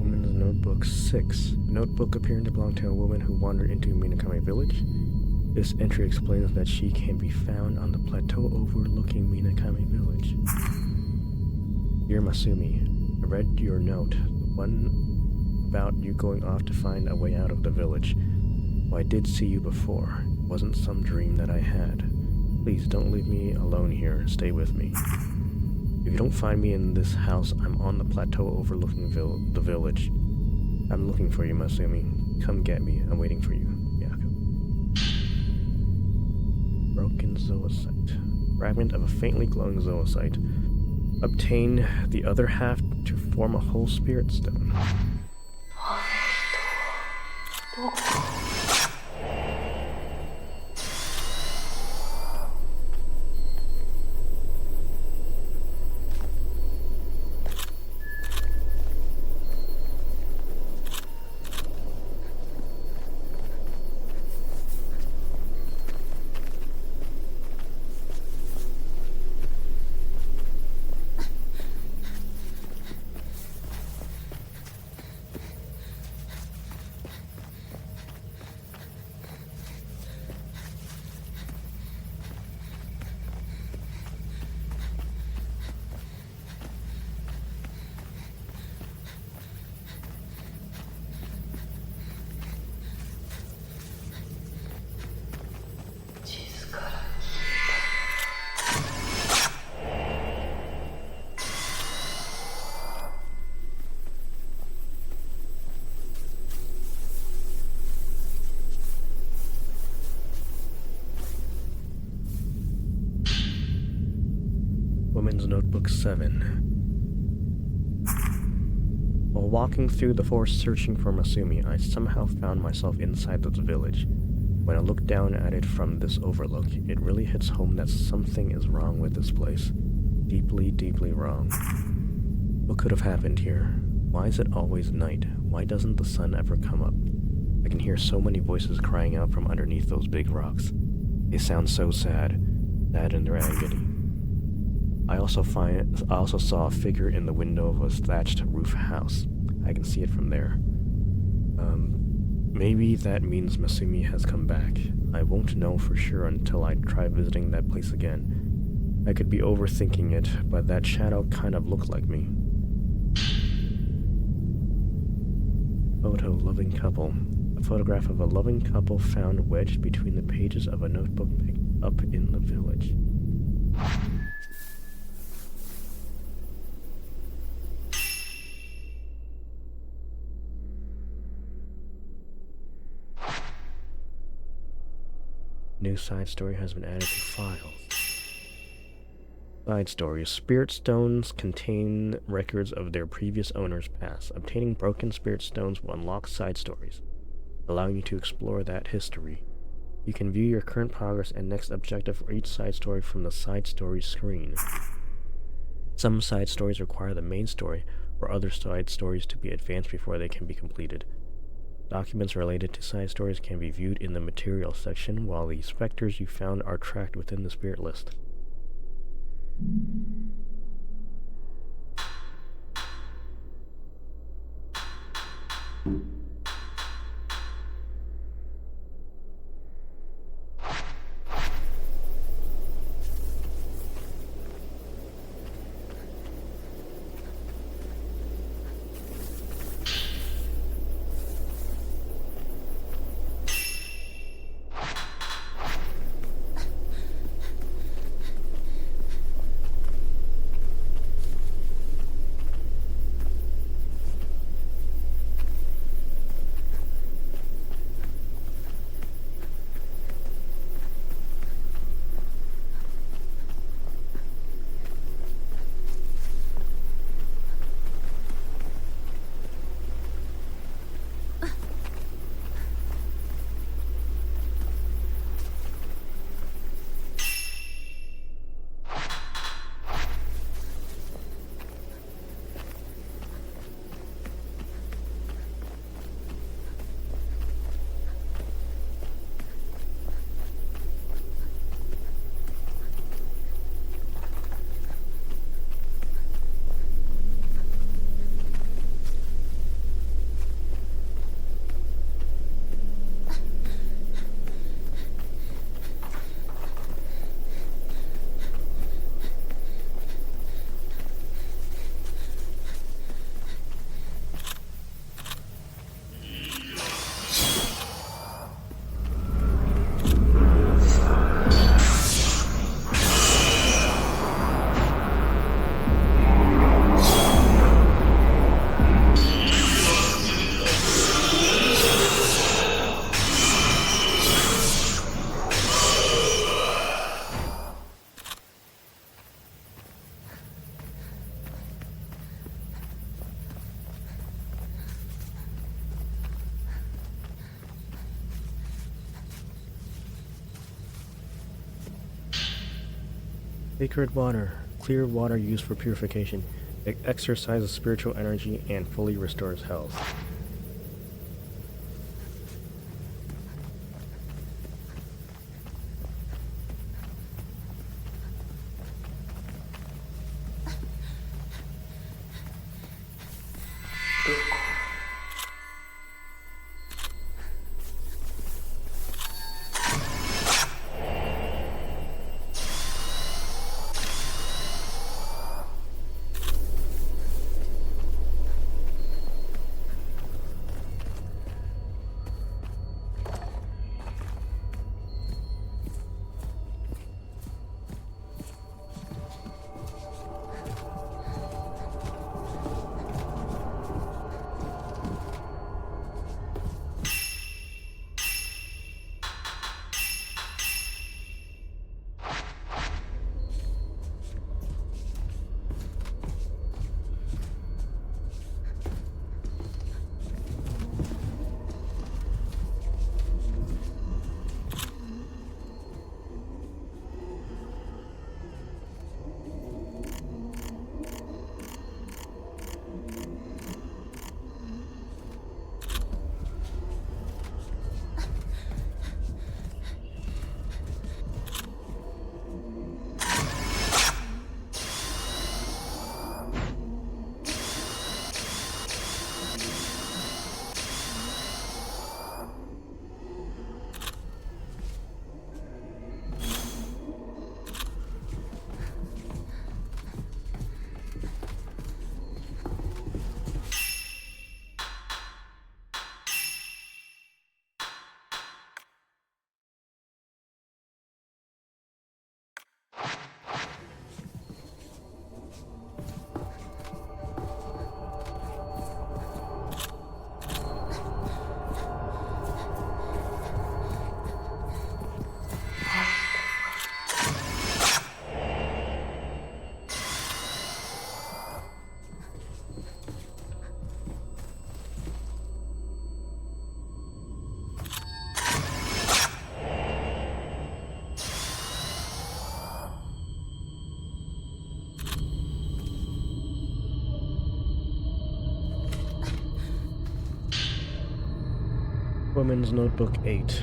Notebook 6. Notebook appearing to belong to a woman who wandered into Minakami village. This entry explains that she can be found on the plateau overlooking Minakami village. Dear Masumi, I read your note, the one about you going off to find a way out of the village. Well, I did see you before. It wasn't some dream that I had. Please don't leave me alone here. Stay with me. If you don't find me in this house, I'm on the plateau overlooking the village. I'm looking for you, Masumi. Come get me. I'm waiting for you. Yaku. Broken zoocyte. Fragment of a faintly glowing zoocyte. Obtain the other half to form a whole spirit stone. Women's Notebook 7. While walking through the forest searching for Masumi, I somehow found myself inside this village. When I look down at it from this overlook, it really hits home that something is wrong with this place. Deeply, deeply wrong. What could have happened here? Why is it always night? Why doesn't the sun ever come up? I can hear so many voices crying out from underneath those big rocks. They sound so sad, sad in their agony. I also saw a figure in the window of a thatched roof house. I can see it from there. Maybe that means Masumi has come back. I won't know for sure until I try visiting that place again. I could be overthinking it, but that shadow kind of looked like me. Photo loving couple. A photograph of a loving couple found wedged between the pages of a notebook picked up in the village. New side story has been added to files. Side stories. Spirit stones contain records of their previous owners' past. Obtaining broken spirit stones will unlock side stories, allowing you to explore that history. You can view your current progress and next objective for each side story from the side story screen. Some side stories require the main story or other side stories to be advanced before they can be completed. Documents related to side stories can be viewed in the materials section, while the specters you found are tracked within the spirit list. Sacred water. Clear water used for purification. It exercises spiritual energy and fully restores health. Women's Notebook 8.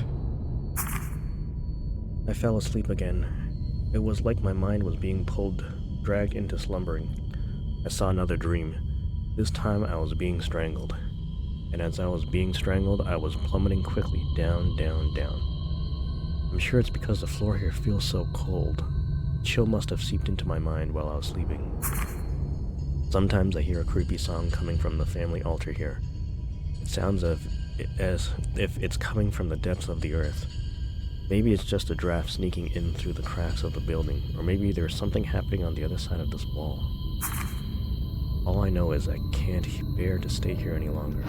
I fell asleep again. It was like my mind was being pulled, dragged into slumbering. I saw another dream. This time I was being strangled. And as I was being strangled, I was plummeting quickly down, down, down. I'm sure it's because the floor here feels so cold. Chill must have seeped into my mind while I was sleeping. Sometimes I hear a creepy song coming from the family altar here. It sounds as if it's coming from the depths of the earth. Maybe it's just a draft sneaking in through the cracks of the building, or maybe there's something happening on the other side of this wall. All I know is I can't bear to stay here any longer.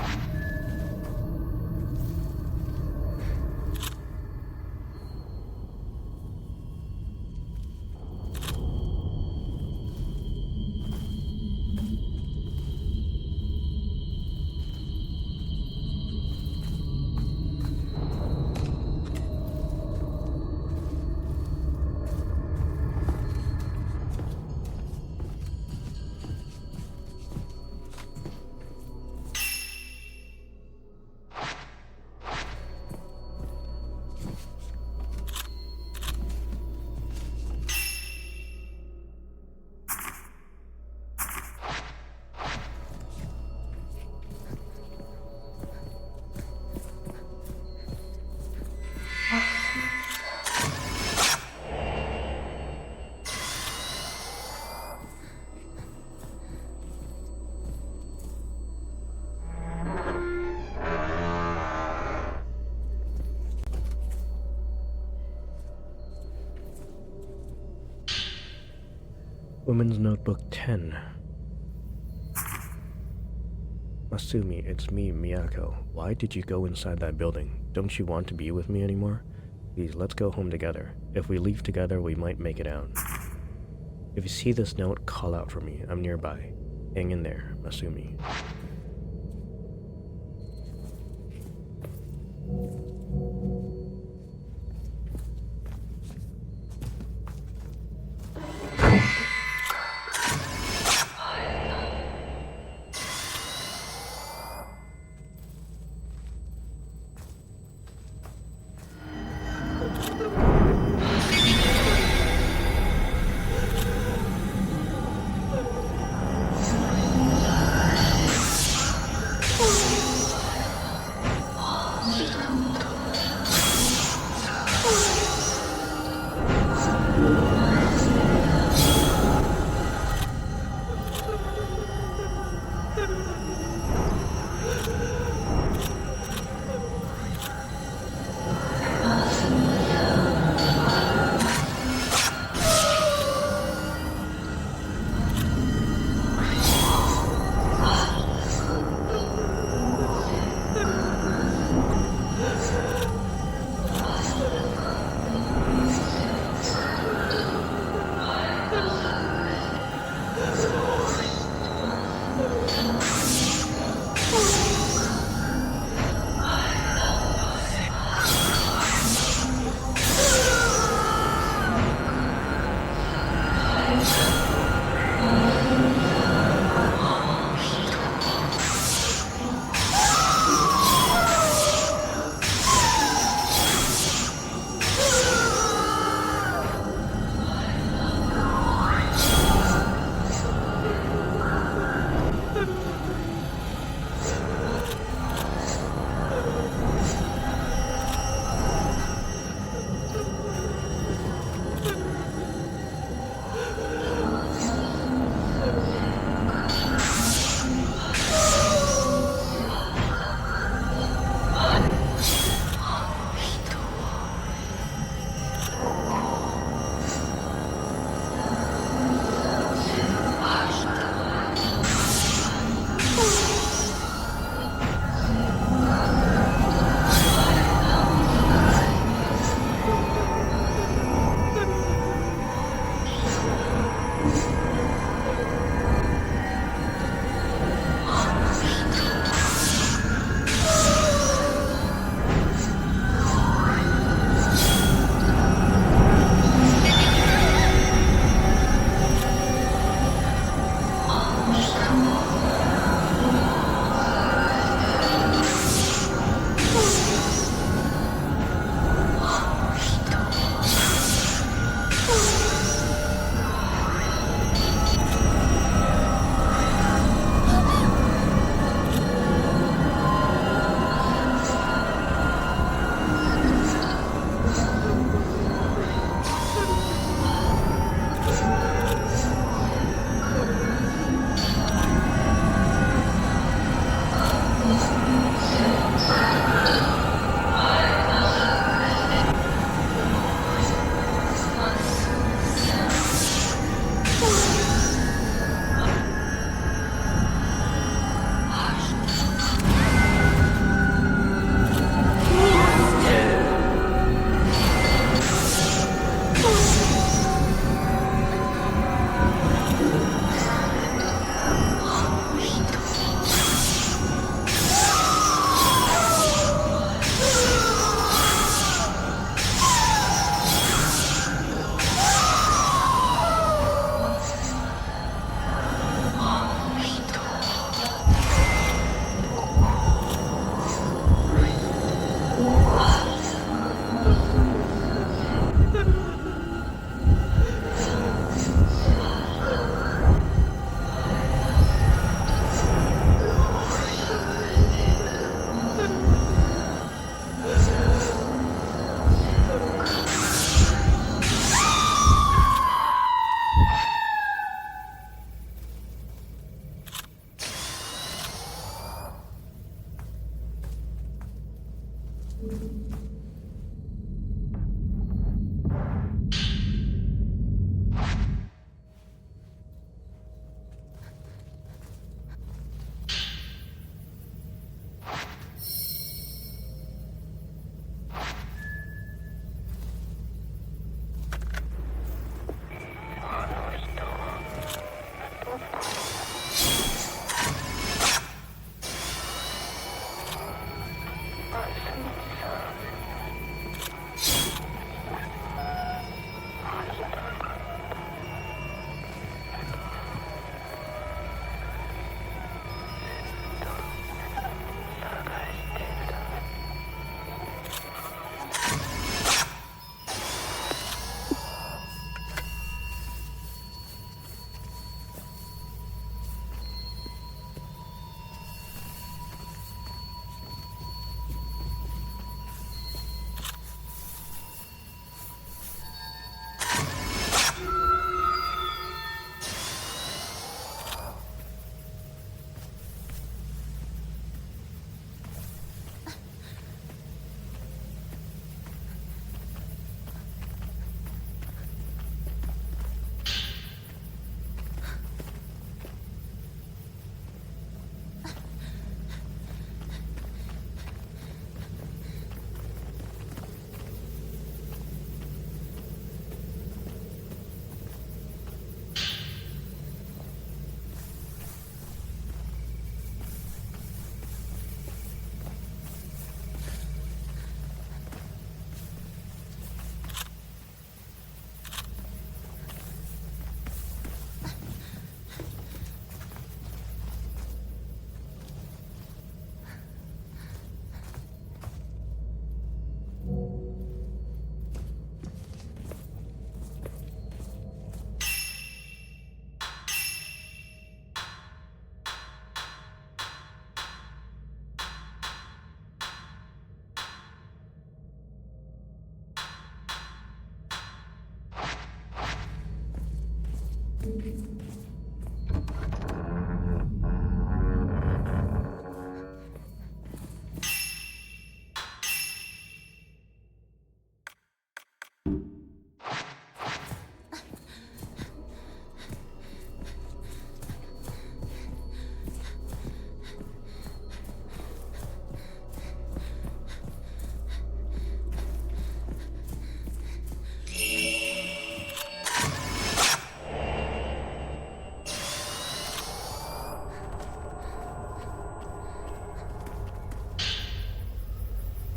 Women's Notebook 10. Masumi, it's me, Miyako. Why did you go inside that building? Don't you want to be with me anymore? Please, let's go home together. If we leave together, we might make it out. If you see this note, call out for me. I'm nearby. Hang in there, Masumi.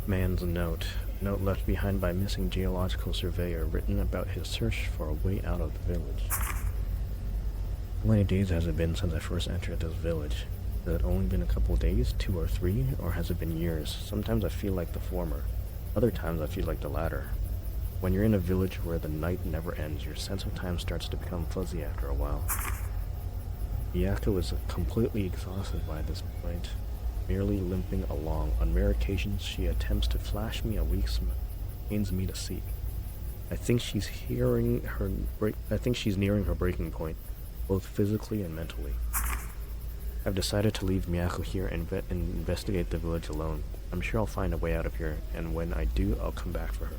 Man's note. Note left behind by missing geological surveyor, written about his search for a way out of the village. How many days has it been since I first entered this village? Has it only been a couple days, 2 or 3, or has it been years? Sometimes I feel like the former. Other times I feel like the latter. When you're in a village where the night never ends, your sense of time starts to become fuzzy after a while. Miyako is completely exhausted by this point, merely limping along. On rare occasions, she attempts to flash me a weak smile, pains me to see. I think she's nearing her breaking point, both physically and mentally. I've decided to leave Miyako here and investigate the village alone. I'm sure I'll find a way out of here, and when I do, I'll come back for her.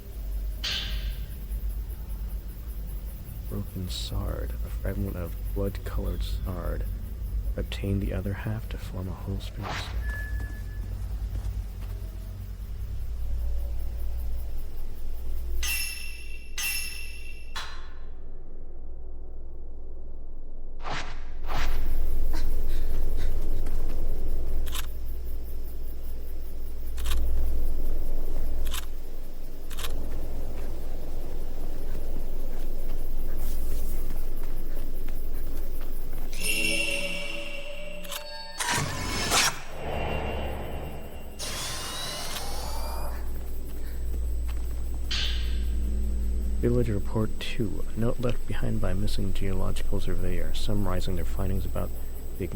Broken sard, a fragment of blood-colored sard. Obtain the other half to form a whole spirit set. Village Report 2. A note left behind by missing geological surveyor, summarizing their findings about the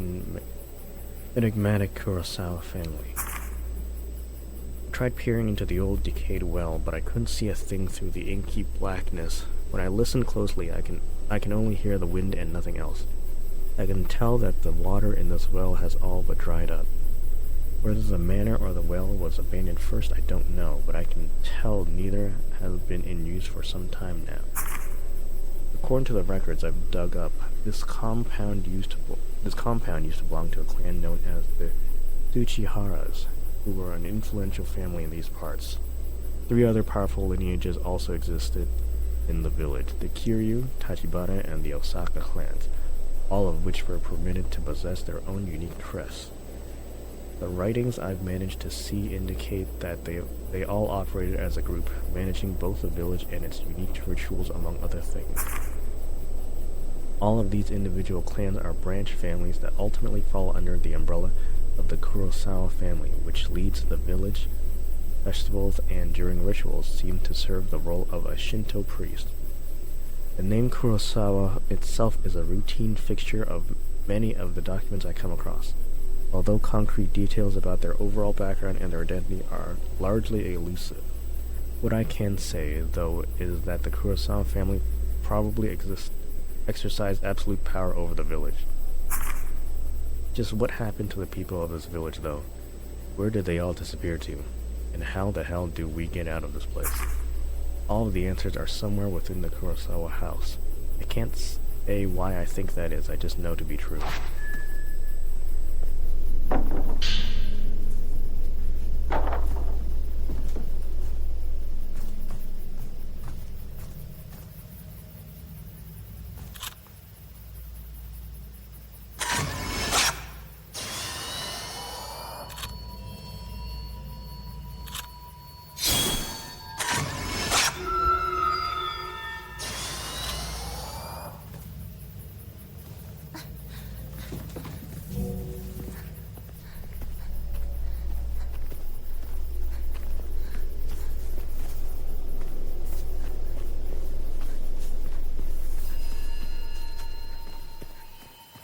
enigmatic Kurosawa family. I tried peering into the old decayed well, but I couldn't see a thing through the inky blackness. When I listen closely, I can only hear the wind and nothing else. I can tell that the water in this well has all but dried up. Whether the manor or the well was abandoned first, I don't know, but I can tell neither has been in use for some time now. According to the records I've dug up, this compound used to belong to a clan known as the Tsuchiharas, who were an influential family in these parts. 3 other powerful lineages also existed in the village, the Kiryu, Tachibana, and the Osaka clans, all of which were permitted to possess their own unique crests. The writings I've managed to see indicate that they all operated as a group, managing both the village and its unique rituals among other things. All of these individual clans are branch families that ultimately fall under the umbrella of the Kurosawa family, which leads the village festivals and during rituals seem to serve the role of a Shinto priest. The name Kurosawa itself is a routine fixture of many of the documents I come across, although concrete details about their overall background and their identity are largely elusive. What I can say, though, is that the Kurosawa family probably exercised absolute power over the village. Just what happened to the people of this village, though? Where did they all disappear to? And how the hell do we get out of this place? All of the answers are somewhere within the Kurosawa house. I can't say why I think that is, I just know to be true.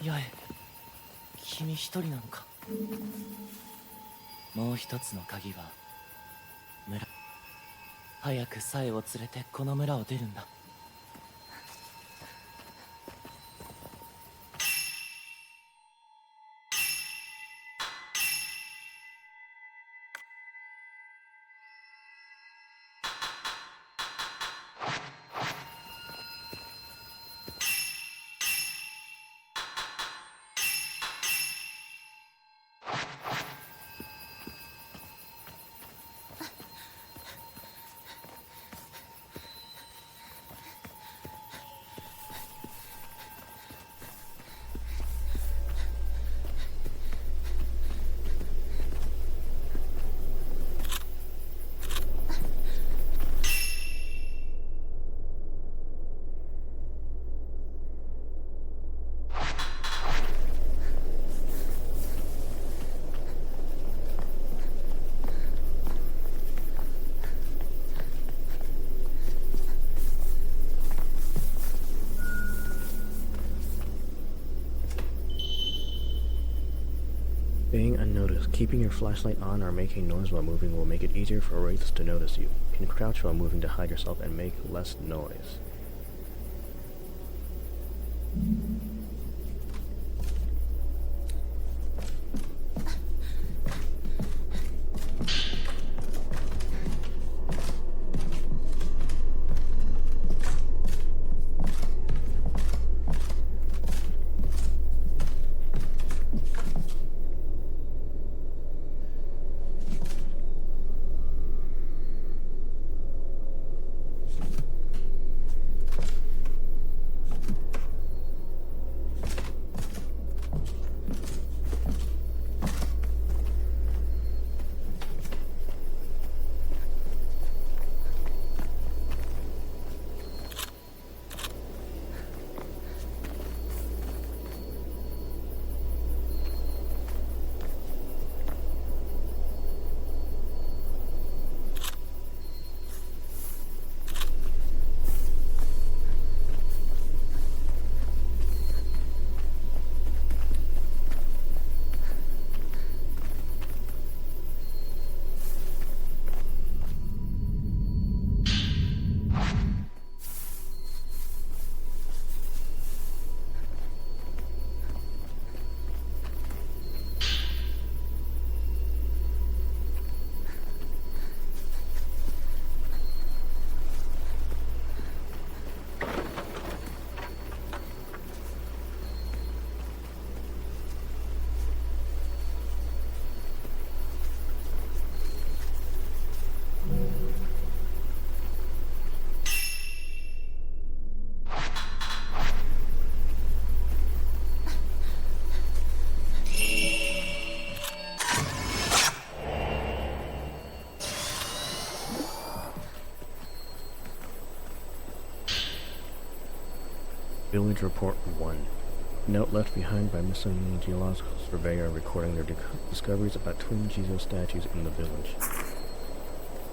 八重、君一人なのか。もう一つの鍵は村。早くサエを連れてこの村を出るんだ。Staying unnoticed. Keeping your flashlight on or making noise while moving will make it easier for wraiths to notice you. You can crouch while moving to hide yourself and make less noise. Village Report 1. Note left behind by missing geological surveyor recording their discoveries about twin Jizo statues in the village.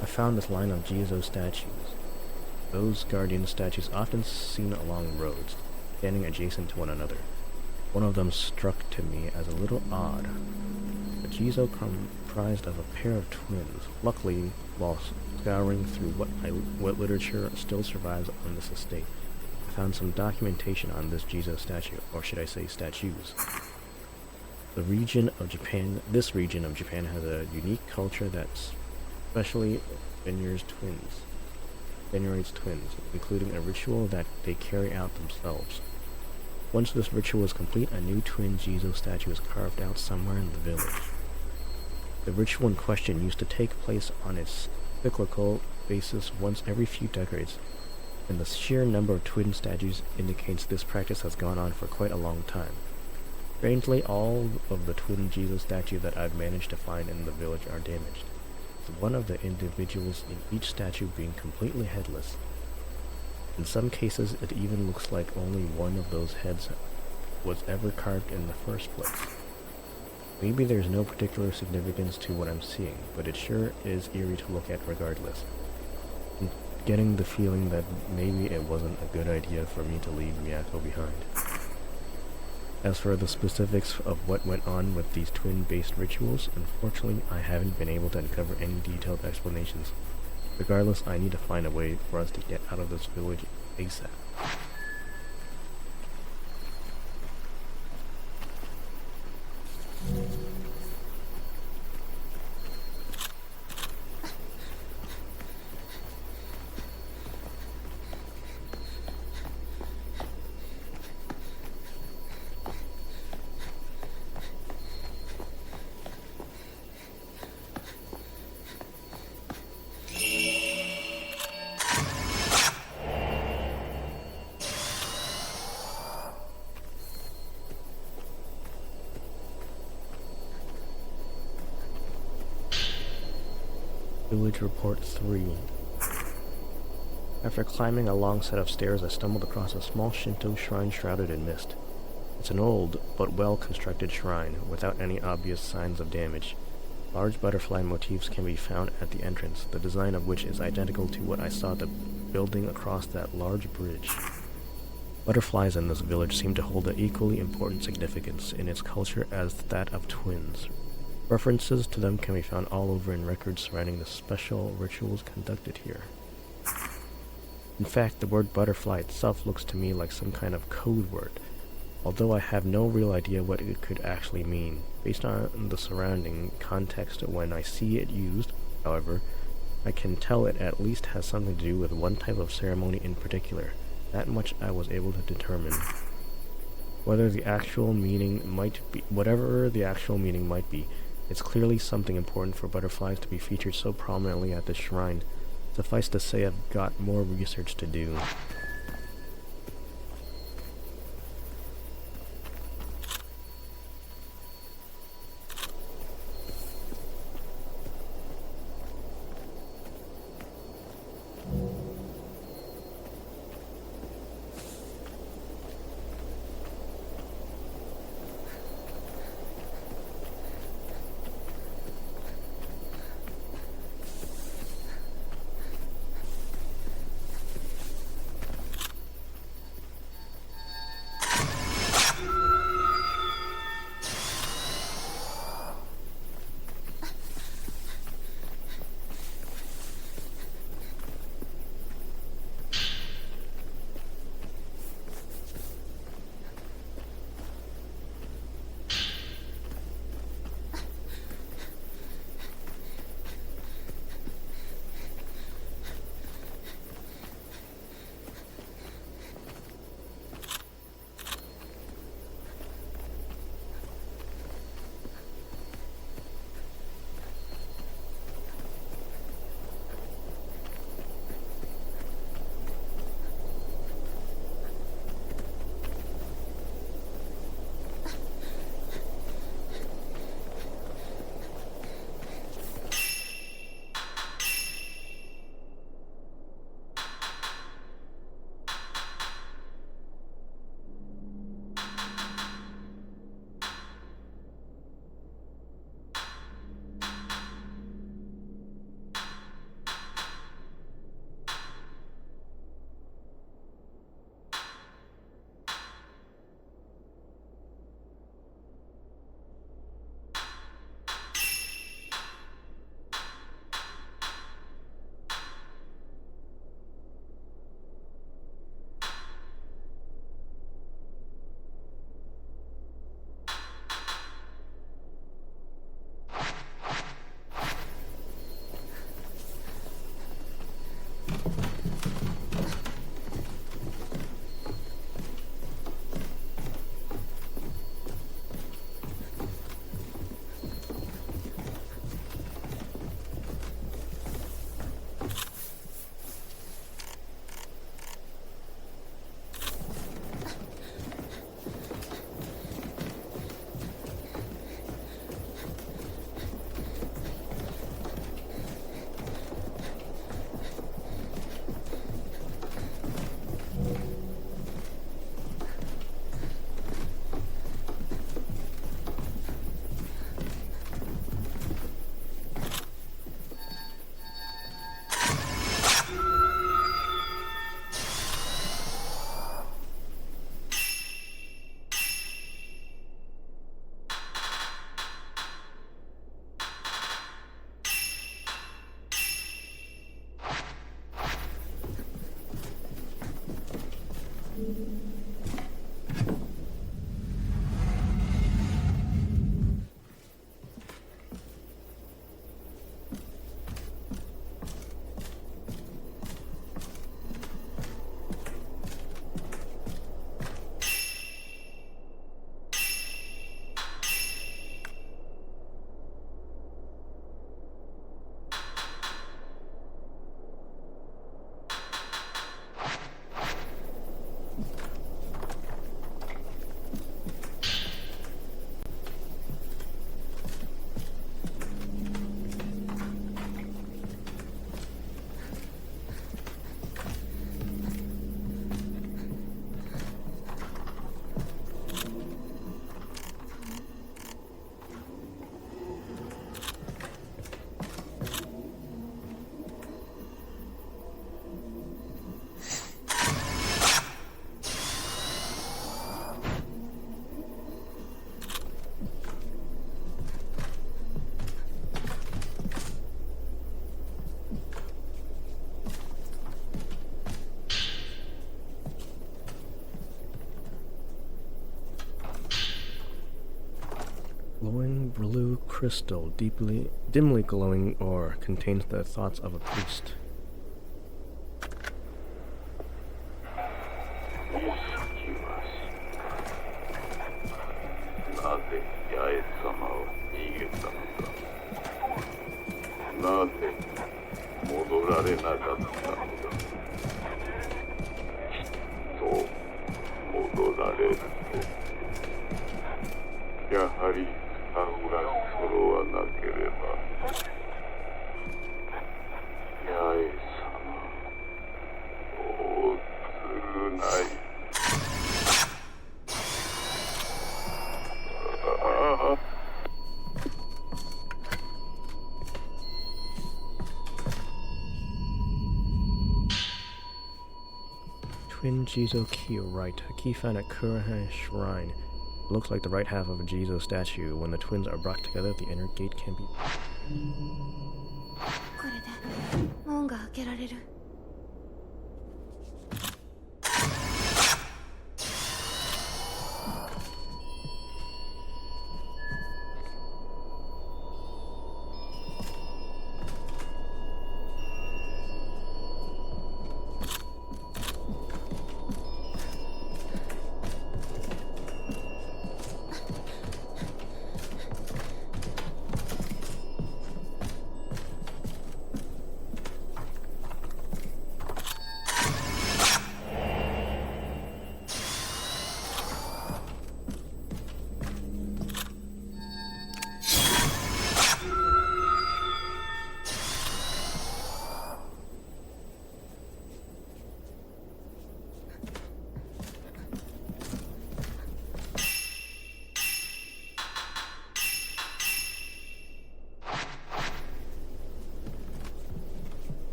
I found this line of Jizo statues. Those guardian statues often seen along roads, standing adjacent to one another. One of them struck to me as a little odd. The Jizo comprised of a pair of twins. Luckily, while scouring through what literature still survives on this estate, I found some documentation on this Jizo statue, or should I say statues. This region of Japan has a unique culture that's especially venerates twins, including a ritual that they carry out themselves. Once this ritual is complete, a new twin Jizo statue is carved out somewhere in the village. The ritual in question used to take place on its cyclical basis once every few decades, and the sheer number of twin statues indicates this practice has gone on for quite a long time. Strangely, all of the twin Jizo statues that I've managed to find in the village are damaged, with one of the individuals in each statue being completely headless. In some cases, it even looks like only one of those heads was ever carved in the first place. Maybe there's no particular significance to what I'm seeing, but it sure is eerie to look at regardless. I'm getting the feeling that maybe it wasn't a good idea for me to leave Miyako behind. As for the specifics of what went on with these twin-based rituals, unfortunately I haven't been able to uncover any detailed explanations. Regardless, I need to find a way for us to get out of this village ASAP. Village Report 3. After climbing a long set of stairs, I stumbled across a small Shinto shrine shrouded in mist. It's an old, but well-constructed shrine, without any obvious signs of damage. Large butterfly motifs can be found at the entrance, the design of which is identical to what I saw at the building across that large bridge. Butterflies in this village seem to hold an equally important significance in its culture as that of twins. References to them can be found all over in records surrounding the special rituals conducted here. In fact, the word butterfly itself looks to me like some kind of code word, although I have no real idea what it could actually mean. Based on the surrounding context when I see it used, however, I can tell it at least has something to do with one type of ceremony in particular. That much I was able to determine. Whatever the actual meaning might be, it's clearly something important for butterflies to be featured so prominently at this shrine. Suffice to say, I've got more research to do. Glowing blue crystal, dimly glowing ore, contains the thoughts of a priest. やはり顔が揃わなければ。八重様、おつるない。Twin Jizo key, right. A key found at Kurahan Shrine. Looks like the right half of a Jizo statue. When the twins are brought together, the inner gate can be... これで門が開けられる。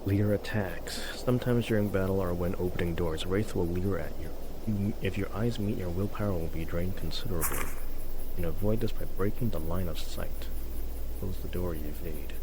Leer attacks. Sometimes during battle or when opening doors, Wraith will leer at you. If your eyes meet, your willpower will be drained considerably. You can avoid this by breaking the line of sight. Close the door, you evade.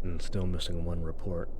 And still missing one report.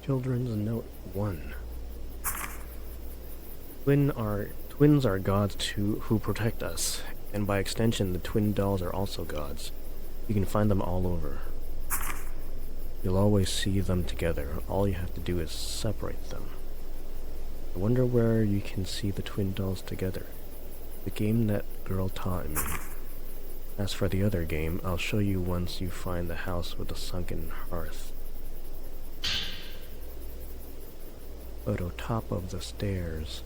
Children's Note 1. Twins are gods who protect us, and by extension the twin dolls are also gods. You can find them all over. You'll always see them together. All you have to do is separate them. I wonder where you can see the twin dolls together. The game that girl taught me. As for the other game, I'll show you once you find the house with the sunken hearth. Photo top of the stairs.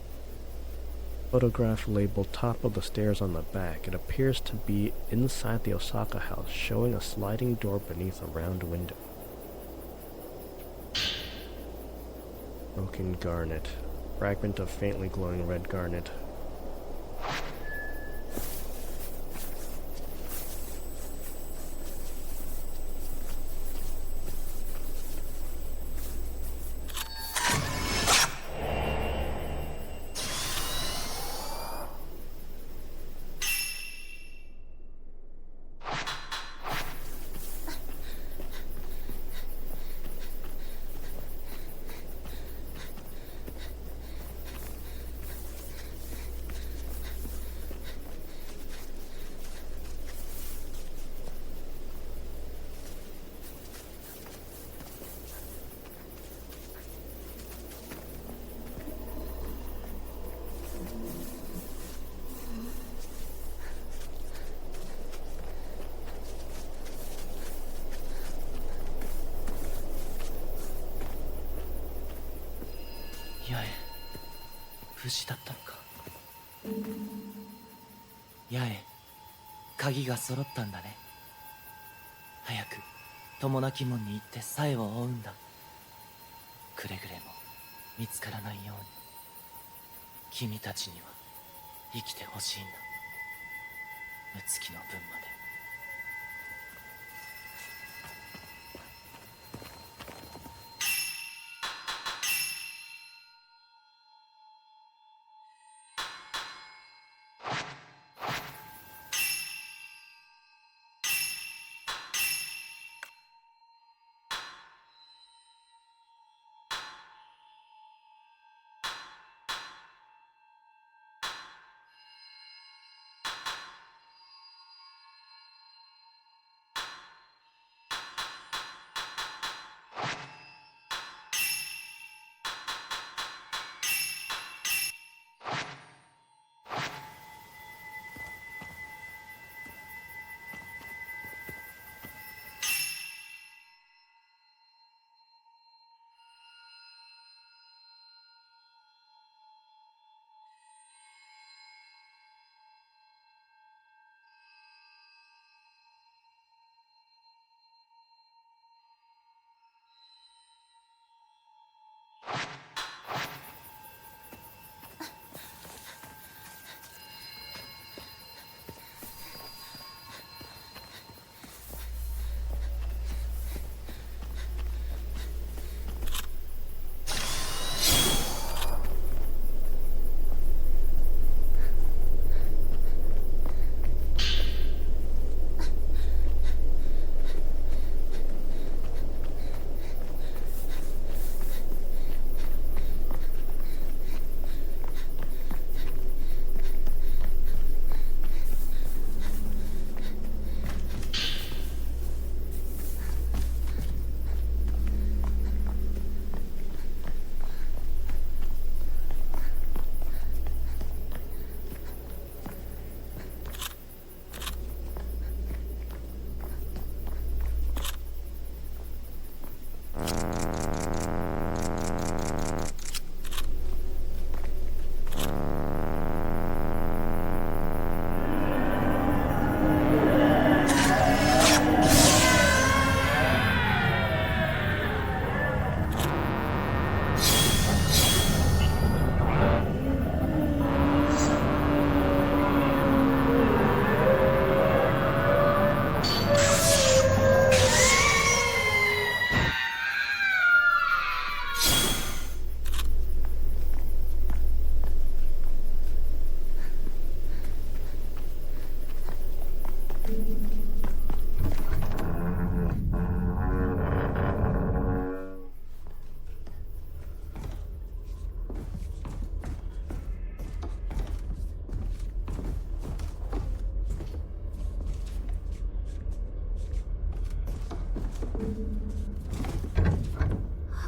Photograph labeled top of the stairs on the back. It appears to be inside the Osaka house, showing a sliding door beneath a round window. Broken garnet. Fragment of faintly glowing red garnet.八重、無事だったのか。八重、鍵が揃ったんだね。早く友亡門に行ってさえを追うんだ。くれぐれも見つからないように。君たちには生きてほしいんだ。六月の分まで。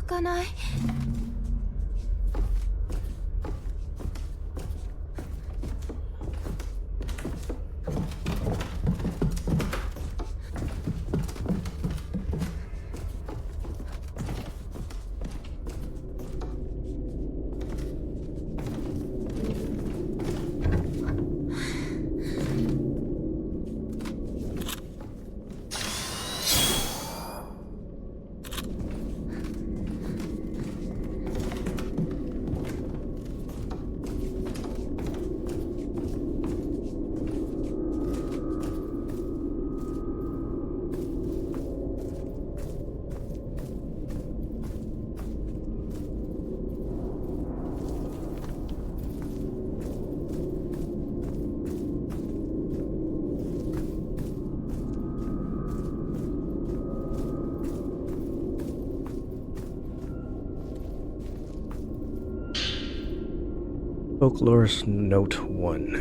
開かない。Folklorist Note 1.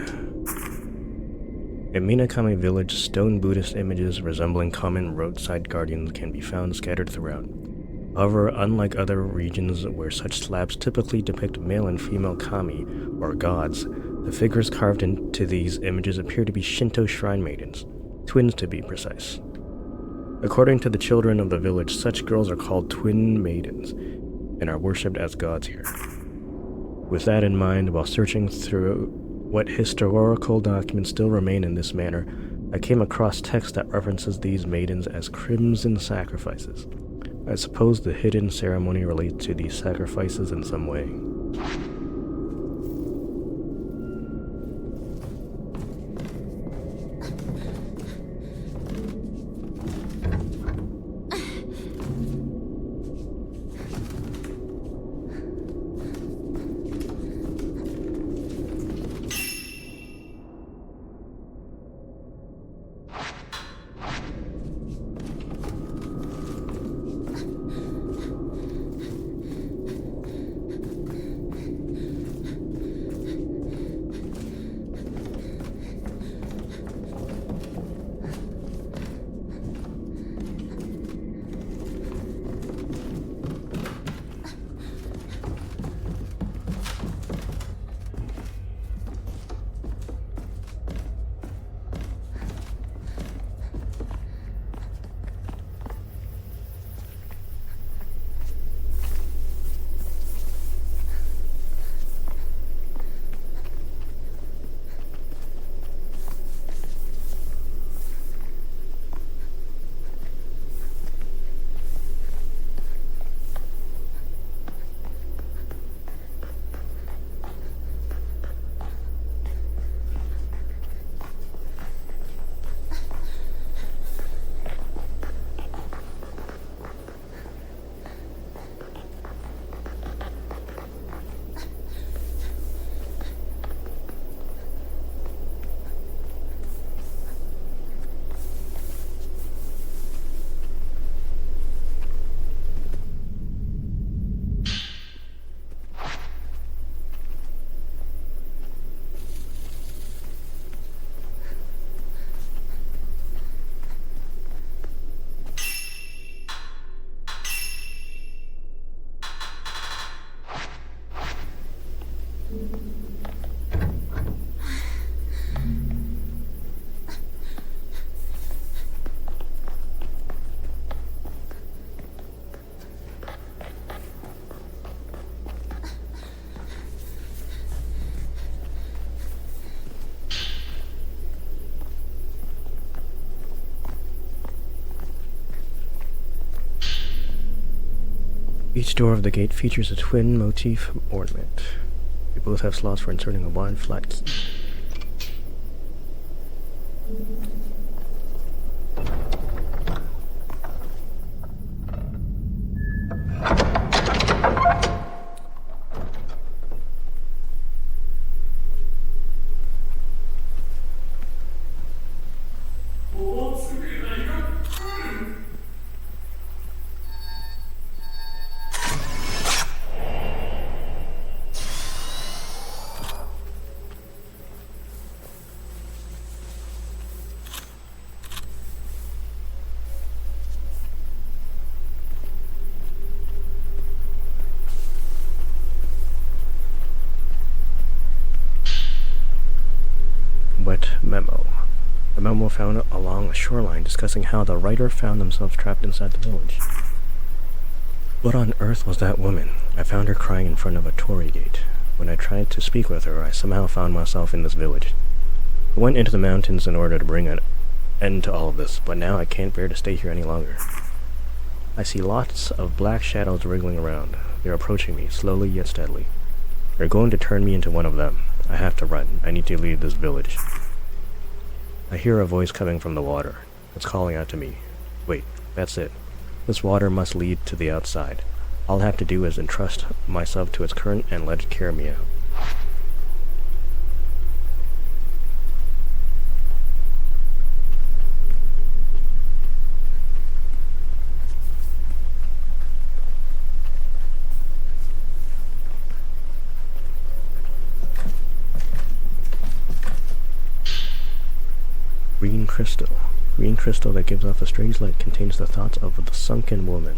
In Minakami Village, stone Buddhist images resembling common roadside guardians can be found scattered throughout. However, unlike other regions where such slabs typically depict male and female kami, or gods, the figures carved into these images appear to be Shinto shrine maidens, twins to be precise. According to the children of the village, such girls are called twin maidens and are worshipped as gods here. With that in mind, while searching through what historical documents still remain in this manner, I came across text that references these maidens as crimson sacrifices. I suppose the hidden ceremony relates to these sacrifices in some way. Each door of the gate features a twin motif ornament. They both have slots for inserting a wide flat key. Wet memo. A memo found along a shoreline discussing how the writer found themselves trapped inside the village. What on earth was that woman? I found her crying in front of a torii gate. When I tried to speak with her, I somehow found myself in this village. I went into the mountains in order to bring an end to all of this, but now I can't bear to stay here any longer. I see lots of black shadows wriggling around. They're approaching me, slowly yet steadily. They're going to turn me into one of them. I have to run. I need to leave this village. I hear a voice coming from the water. It's calling out to me. Wait, that's it. This water must lead to the outside. All I have to do is entrust myself to its current and let it carry me out. crystal. Green crystal that gives off a strange light contains the thoughts of the sunken woman.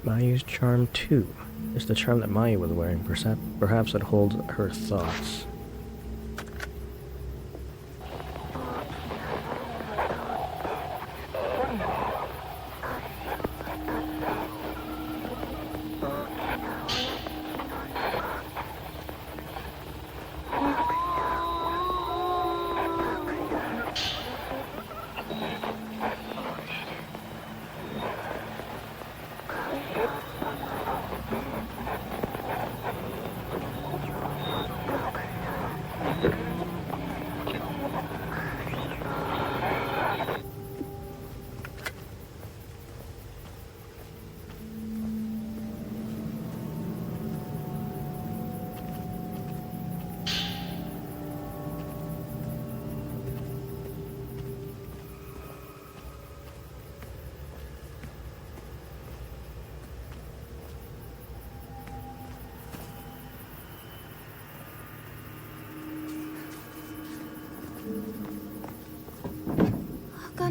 Mayu's charm 2. It's the charm that Mayu was wearing. Perhaps it holds her thoughts.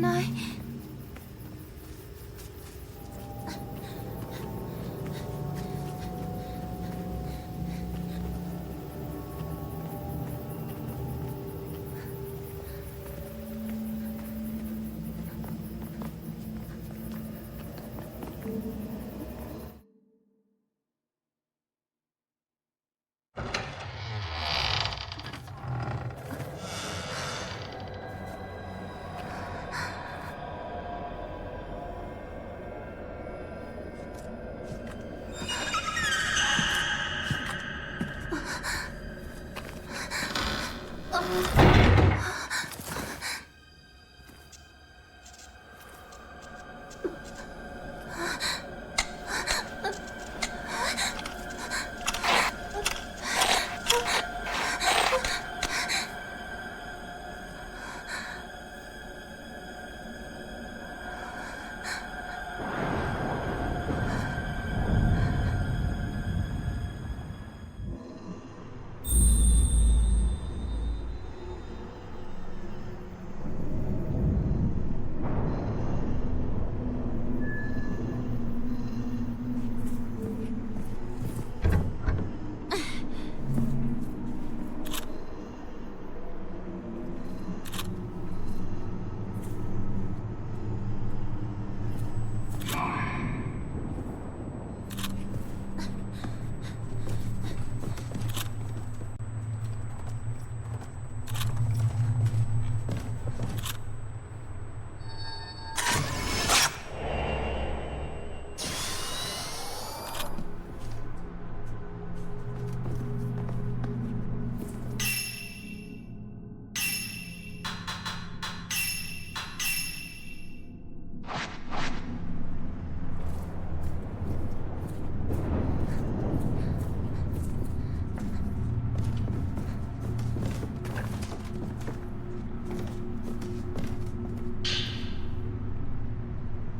ない。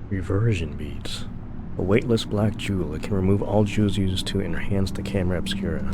Reversion beads. A weightless black jewel. It can remove all jewels used to enhance the camera obscura.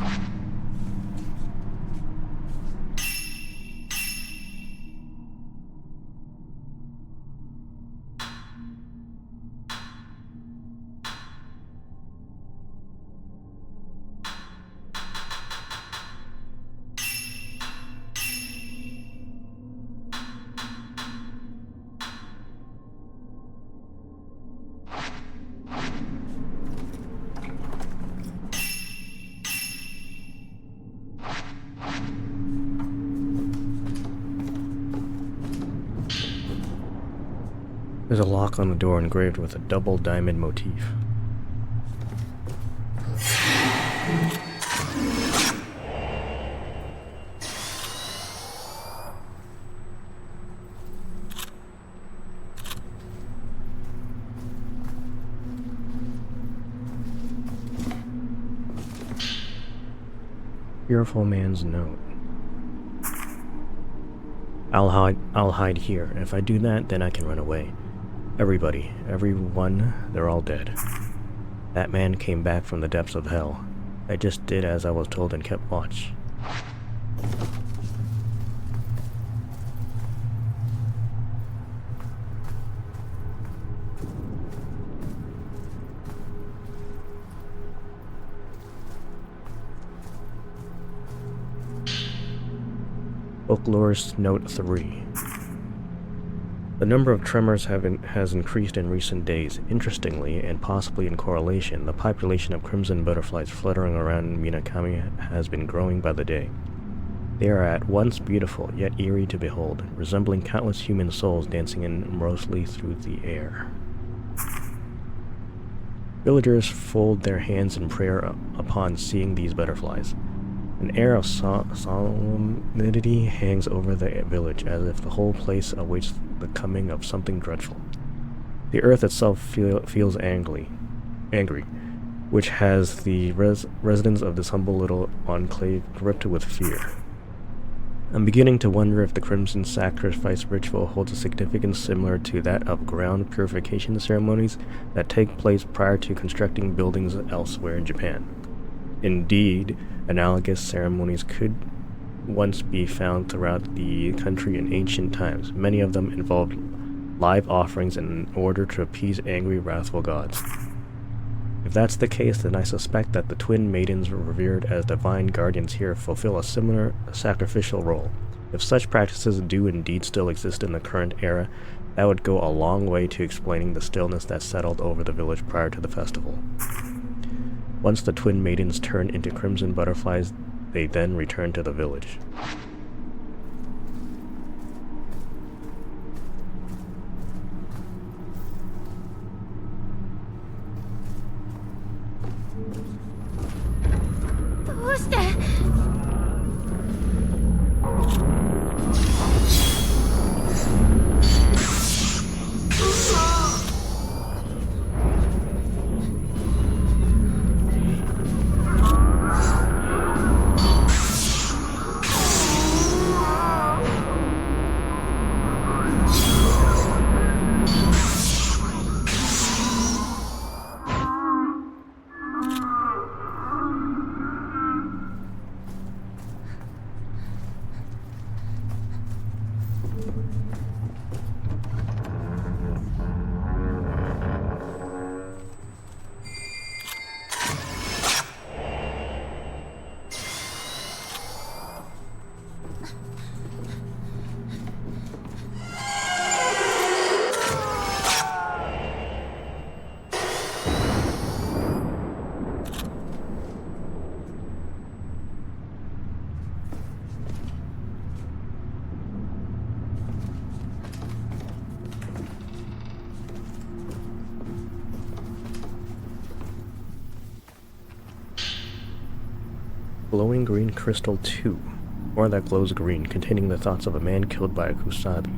There's a lock on the door engraved with a double diamond motif. Fearful man's note. I'll hide here. If I do that, then I can run away. Everybody, everyone, they're all dead. That man came back from the depths of hell. I just did as I was told and kept watch. Folklorist Note 3. The number of tremors has increased in recent days. Interestingly, and possibly in correlation, the population of crimson butterflies fluttering around Minakami has been growing by the day. They are at once beautiful, yet eerie to behold, resembling countless human souls dancing amorously through the air. Villagers fold their hands in prayer upon seeing these butterflies. An air of solemnity hangs over the village, as if the whole place awaits the coming of something dreadful. The earth itself feels angry, which has the residents of this humble little enclave gripped with fear. I'm beginning to wonder if the Crimson Sacrifice ritual holds a significance similar to that of ground purification ceremonies that take place prior to constructing buildings elsewhere in Japan. Indeed, analogous ceremonies could once be found throughout the country in ancient times. Many of them involved live offerings in order to appease angry, wrathful gods. If that's the case, then I suspect that the twin maidens revered as divine guardians here fulfill a similar sacrificial role. If such practices do indeed still exist in the current era, that would go a long way to explaining the stillness that settled over the village prior to the festival. Once the twin maidens turn into crimson butterflies, they then return to the village. Glowing green crystal 2, or that glows green, containing the thoughts of a man killed by a kusabi.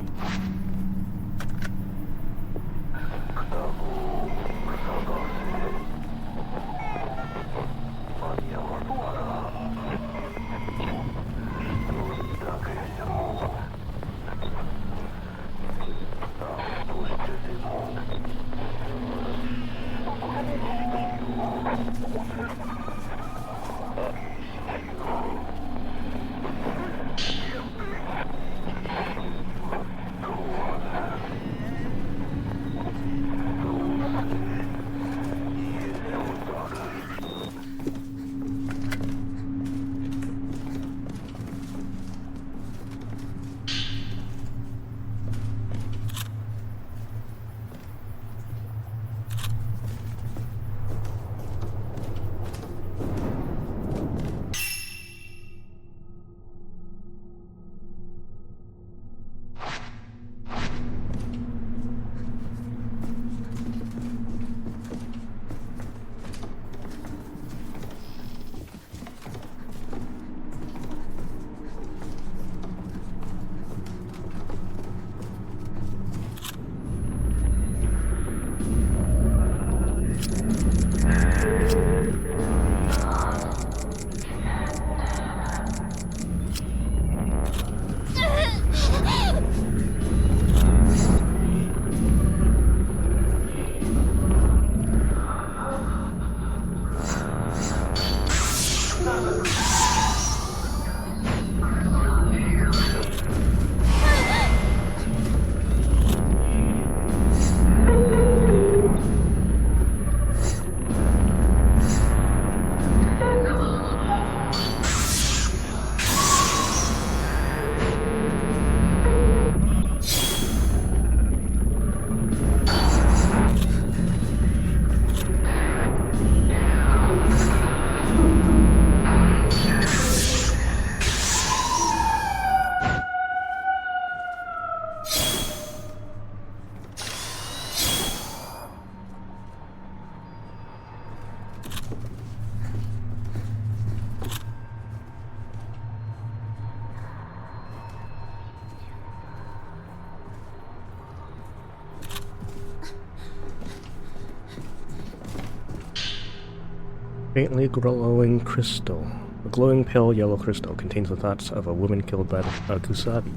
Faintly glowing crystal. A glowing pale yellow crystal contains the thoughts of a woman killed by a kusabi.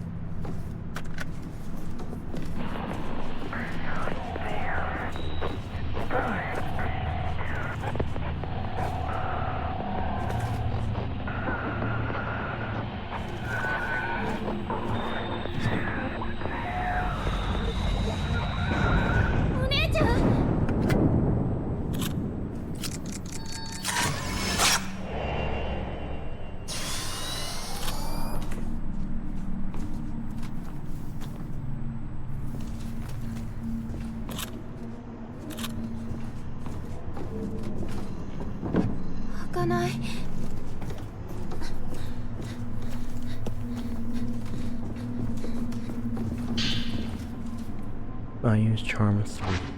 かない。 I use charm 3.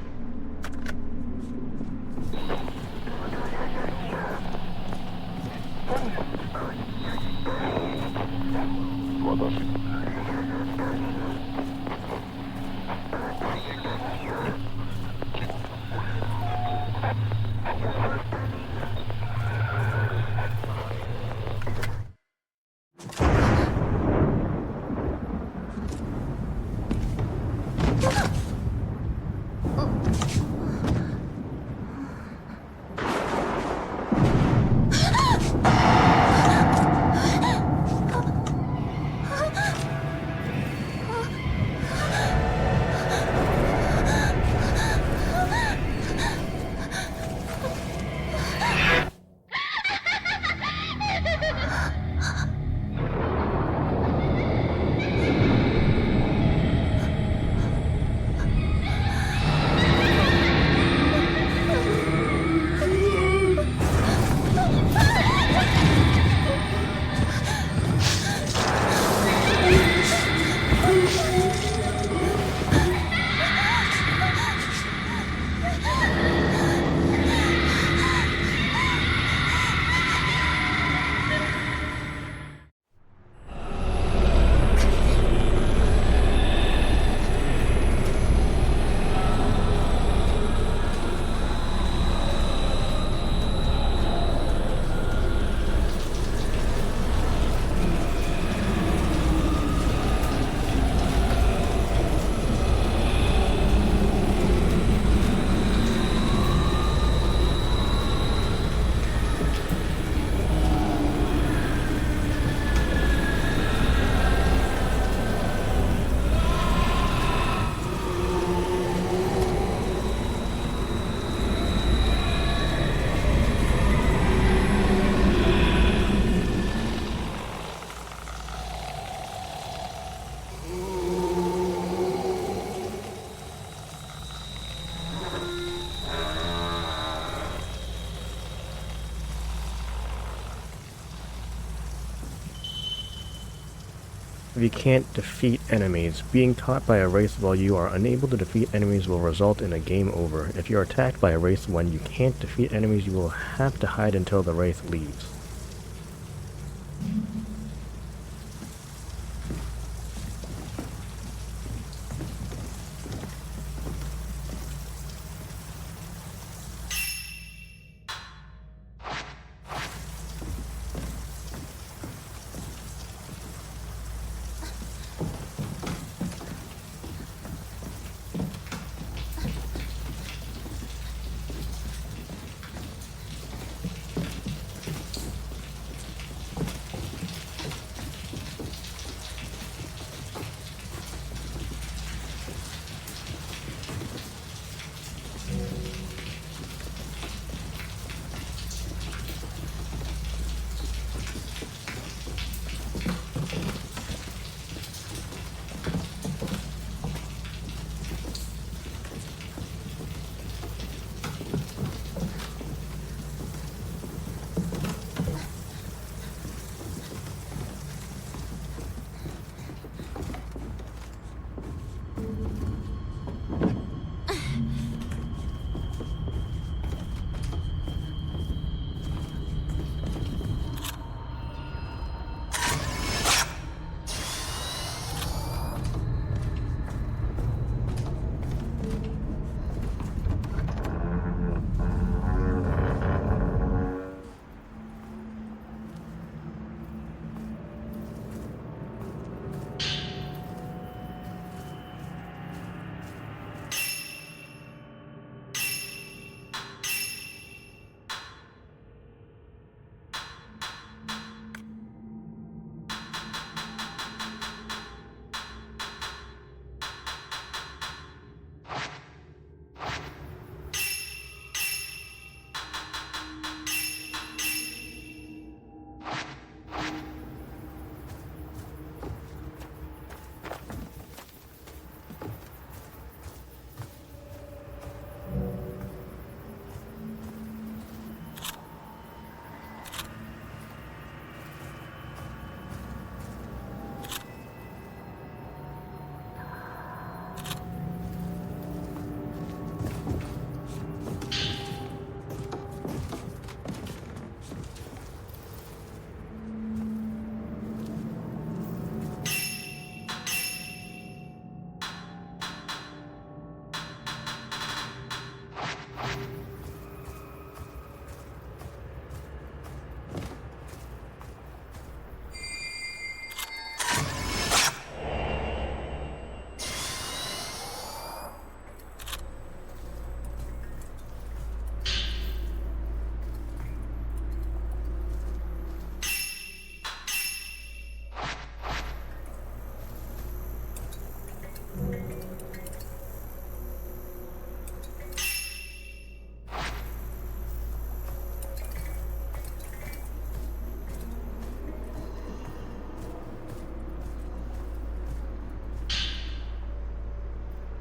If you can't defeat enemies, being caught by a wraith while you are unable to defeat enemies will result in a game over. If you are attacked by a wraith when you can't defeat enemies, you will have to hide until the wraith leaves.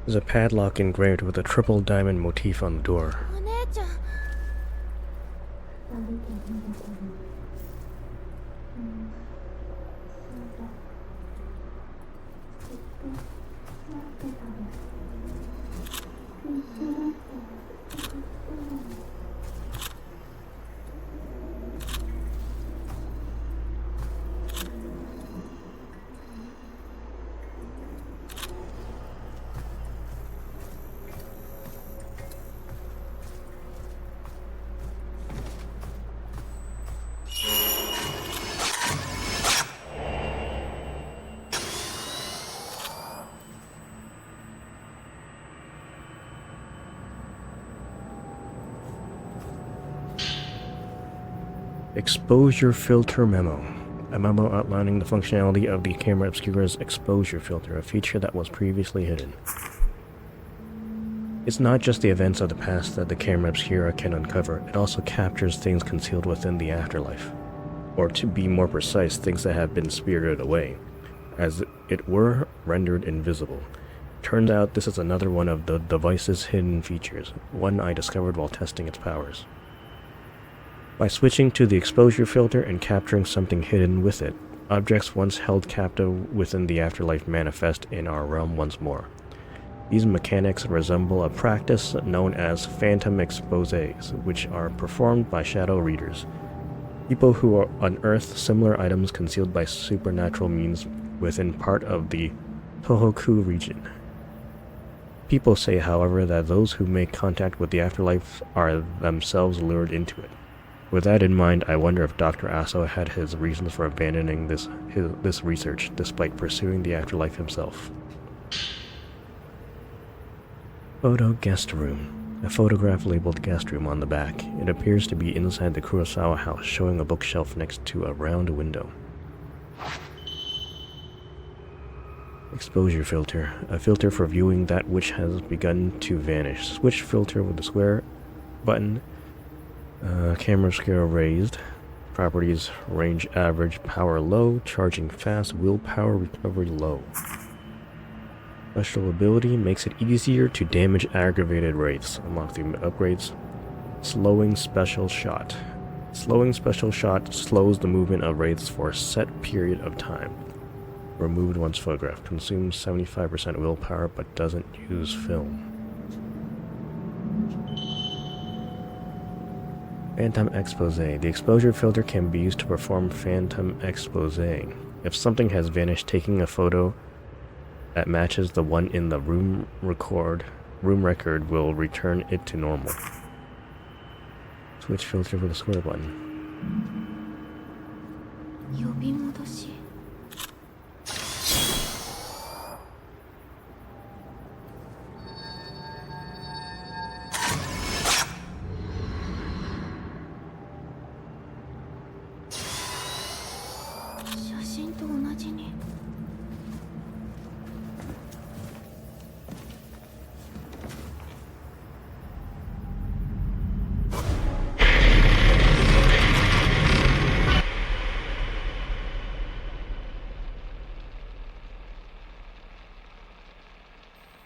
There's a padlock engraved with a triple diamond motif on the door. お姉ちゃん。Exposure filter memo. A memo outlining the functionality of the camera obscura's exposure filter, a feature that was previously hidden. It's not just the events of the past that the camera obscura can uncover, it also captures things concealed within the afterlife. Or to be more precise, things that have been spirited away, as it were rendered invisible. Turns out this is another one of the device's hidden features, one I discovered while testing its powers. By switching to the exposure filter and capturing something hidden with it, objects once held captive within the afterlife manifest in our realm once more. These mechanics resemble a practice known as phantom exposés, which are performed by shadow readers, people who unearth similar items concealed by supernatural means within part of the Tohoku region. People say, however, that those who make contact with the afterlife are themselves lured into it. With that in mind, I wonder if Dr. Aso had his reasons for abandoning this research, despite pursuing the afterlife himself. Photo guest room. A photograph labeled guest room on the back. It appears to be inside the Kurosawa house, showing a bookshelf next to a round window. Exposure filter. A filter for viewing that which has begun to vanish. Switch filter with the square button. Camera scale raised. Properties: range average, power low, charging fast, willpower recovery low. Special ability makes it easier to damage aggravated wraiths. Unlock the upgrades. Slowing special shot. Slowing special shot slows the movement of wraiths for a set period of time. Removed once photographed. Consumes 75% willpower but doesn't use film. Phantom Exposé. The exposure filter can be used to perform Phantom Exposé. If something has vanished, taking a photo that matches the one in the room record will return it to normal. Switch filter with the square button. 呼び戻し。写真と同じに。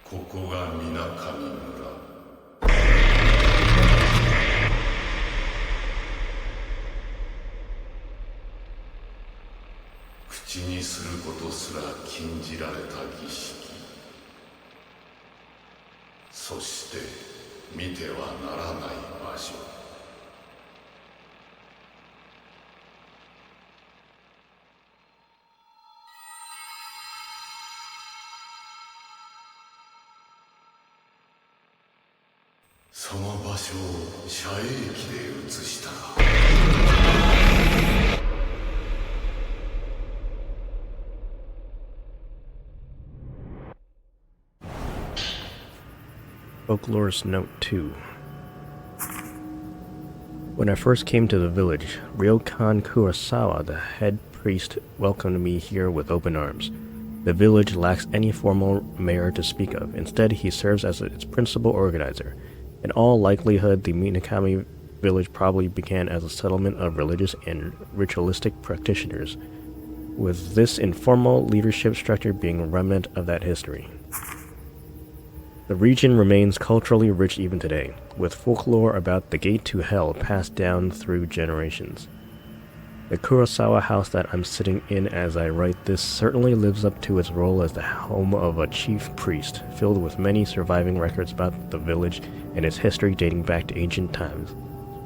ここが水上村。口にすることすら禁じられた儀式。そして見てはならない場所。その場所を遮影機で映した。Folklorist Note 2. When I first came to the village, Ryokan Kurosawa, the head priest, welcomed me here with open arms. The village lacks any formal mayor to speak of. Instead, he serves as its principal organizer. In all likelihood, the Minakami village probably began as a settlement of religious and ritualistic practitioners, with this informal leadership structure being a remnant of that history. The region remains culturally rich even today, with folklore about the gate to hell passed down through generations. The Kurosawa house that I'm sitting in as I write this certainly lives up to its role as the home of a chief priest, filled with many surviving records about the village and its history dating back to ancient times.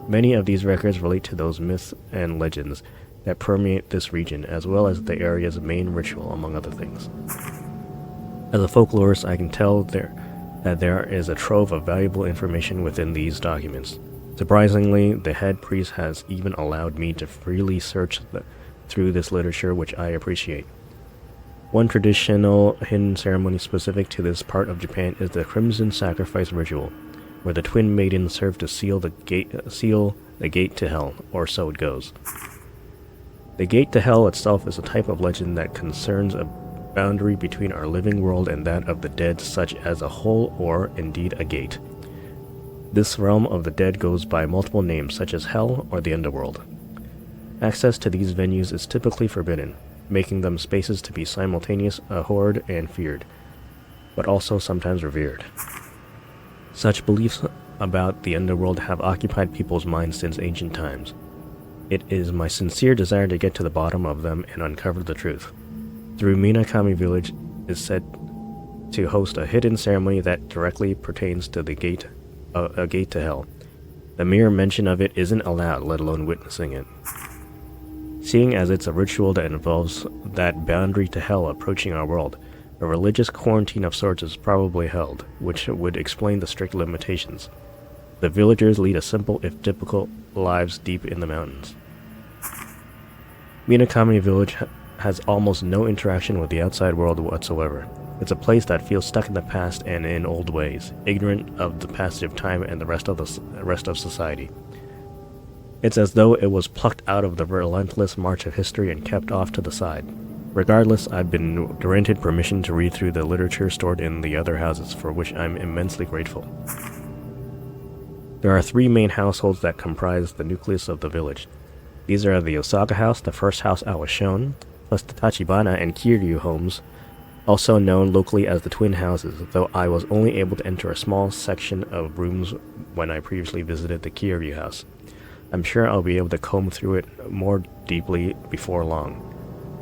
Many of these records relate to those myths and legends that permeate this region, as well as the area's main ritual, among other things. As a folklorist, I can tell that there is a trove of valuable information within these documents. Surprisingly, the head priest has even allowed me to freely search through this literature, which I appreciate. One traditional hidden ceremony specific to this part of Japan is the Crimson Sacrifice ritual, where the twin maidens serve to seal the gate to hell, or so it goes. The gate to hell itself is a type of legend that concerns a boundary between our living world and that of the dead, such as a hole or, indeed, a gate. This realm of the dead goes by multiple names, such as hell or the underworld. Access to these venues is typically forbidden, making them spaces to be simultaneous abhorred and feared, but also sometimes revered. Such beliefs about the underworld have occupied people's minds since ancient times. It is my sincere desire to get to the bottom of them and uncover the truth. Through Minakami Village is said to host a hidden ceremony that directly pertains to the gate, a gate to hell. The mere mention of it isn't allowed, let alone witnessing it. Seeing as it's a ritual that involves that boundary to hell approaching our world, a religious quarantine of sorts is probably held, which would explain the strict limitations. The villagers lead a simple, if difficult, lives deep in the mountains. Minakami Village has almost no interaction with the outside world whatsoever. It's a place that feels stuck in the past and in old ways, ignorant of the passage of time and the rest of society. It's as though it was plucked out of the relentless march of history and kept off to the side. Regardless, I've been granted permission to read through the literature stored in the other houses, for which I'm immensely grateful. There are 3 main households that comprise the nucleus of the village. These are the Osaka house, the first house I was shown, plus the Tachibana and Kiryu homes, also known locally as the twin houses, though I was only able to enter a small section of rooms when I previously visited the Kiryu house. I'm sure I'll be able to comb through it more deeply before long.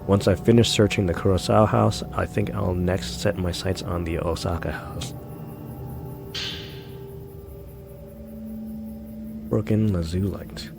Once I've finished searching the Kurosawa house, I think I'll next set my sights on the Osaka house. Broken Lazulite.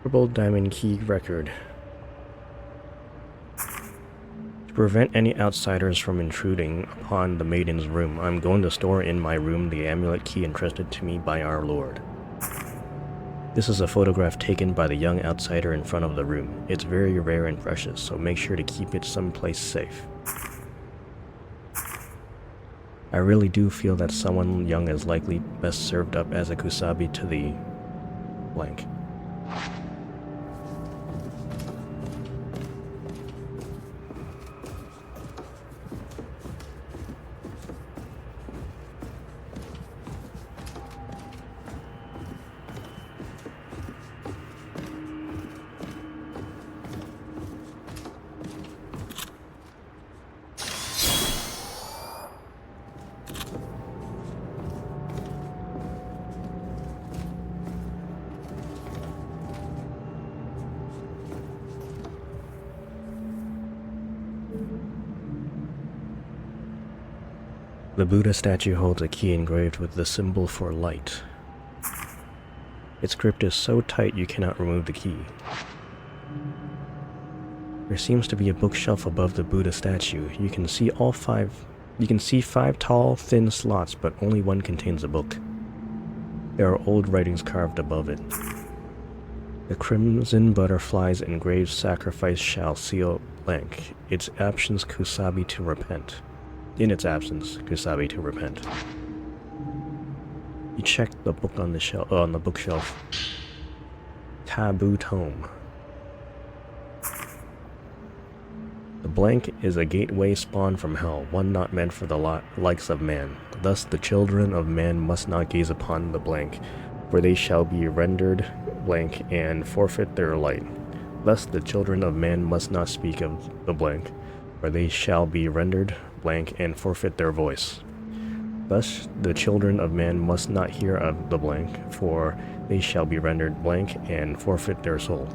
Purple diamond key record. To prevent any outsiders from intruding upon the maiden's room, I'm going to store in my room the amulet key entrusted to me by our lord. This is a photograph taken by the young outsider in front of the room. It's very rare and precious, so make sure to keep it someplace safe. I really do feel that someone young is likely best served up as a kusabi to the blank. The Buddha statue holds a key engraved with the symbol for light. Its grip is so tight you cannot remove the key. There seems to be a bookshelf above the Buddha statue. You can see five tall, thin slots, but only one contains a book. There are old writings carved above it. The crimson butterflies engraved sacrifice shall seal blank. Its absence kusabi to repent. In its absence, kusabi to repent. You check the book on the bookshelf. Taboo tome. The blank is a gateway spawned from hell, one not meant for the likes of man. Thus the children of man must not gaze upon the blank, for they shall be rendered blank and forfeit their light. Thus the children of man must not speak of the blank, for they shall be rendered blank and forfeit their voice. Thus the children of man must not hear of the blank, for they shall be rendered blank and forfeit their soul.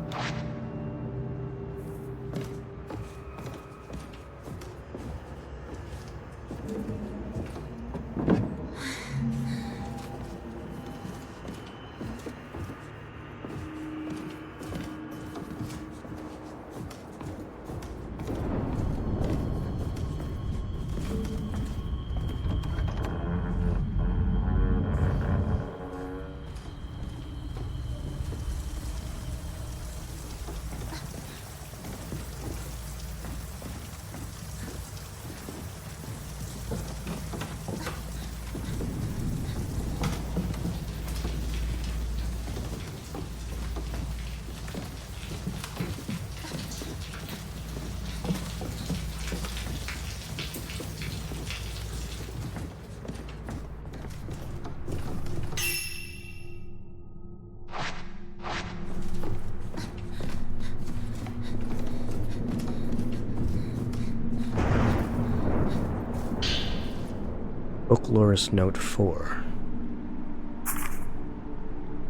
Folklorist Note 4.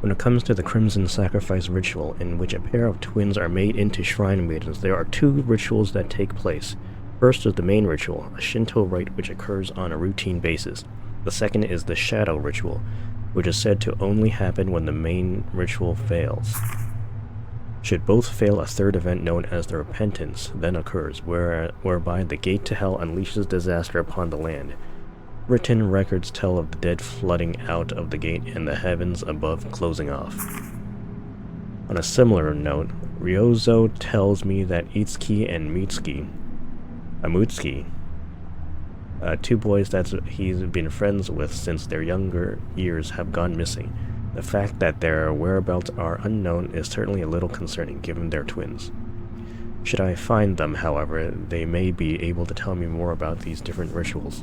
When it comes to the Crimson Sacrifice ritual, in which a pair of twins are made into shrine maidens, there are two rituals that take place. First is the main ritual, a Shinto rite which occurs on a routine basis. The second is the shadow ritual, which is said to only happen when the main ritual fails. Should both fail, a third event known as the repentance then occurs, whereby the gate to hell unleashes disaster upon the land. Written records tell of the dead flooding out of the gate and the heavens above closing off. On a similar note, Ryozo tells me that Itsuki and Amutsuki, two boys that he's been friends with since their younger years, have gone missing. The fact that their whereabouts are unknown is certainly a little concerning, given they're twins. Should I find them, however, they may be able to tell me more about these different rituals.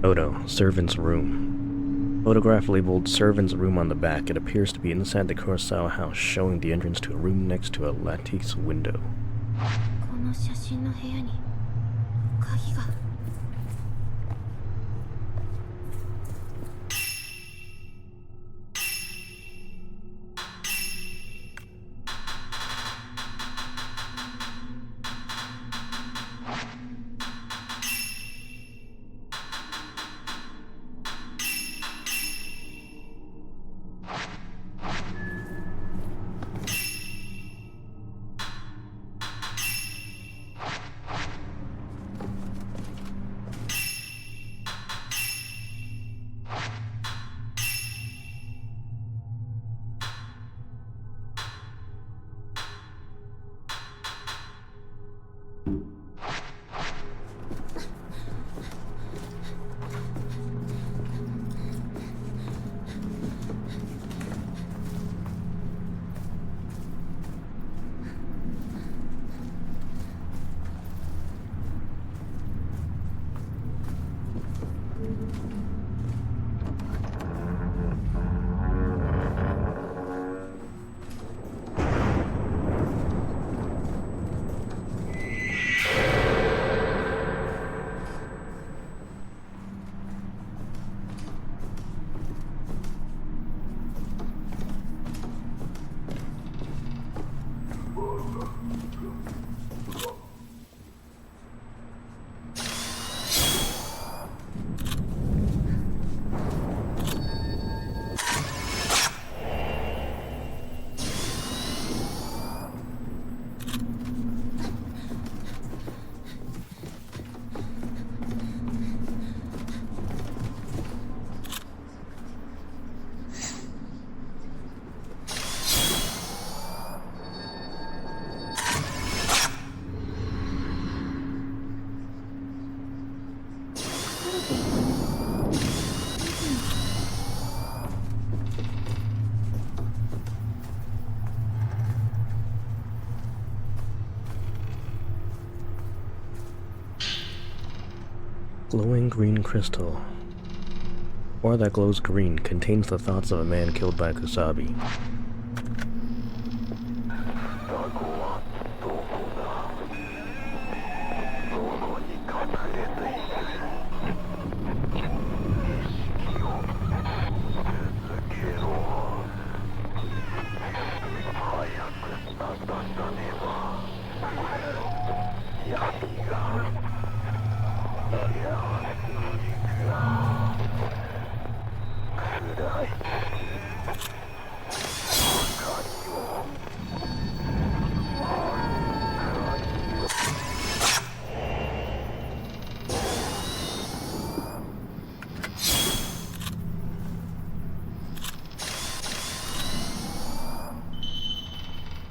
Photo, servant's room. Photograph labeled servant's room on the back. It appears to be inside the Kurosawa house, showing the entrance to a room next to a lattice window. この写真の部屋に鍵が。Glowing green crystal. Ore that glows green contains the thoughts of a man killed by Kusabi.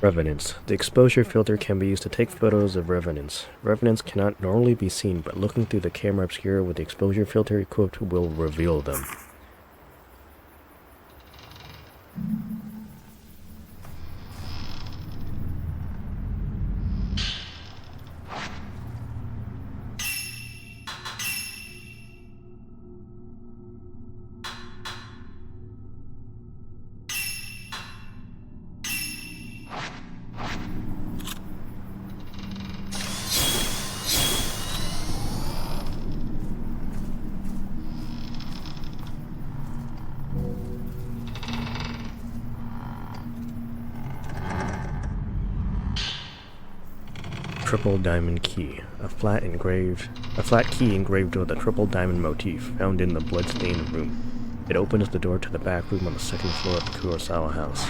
Revenants. The exposure filter can be used to take photos of revenants. Revenants cannot normally be seen, but looking through the camera obscura with the exposure filter equipped will reveal them. triple diamond key, a flat key engraved with a triple diamond motif found in the bloodstained room. It opens the door to the back room on the second floor of the Kurosawa house.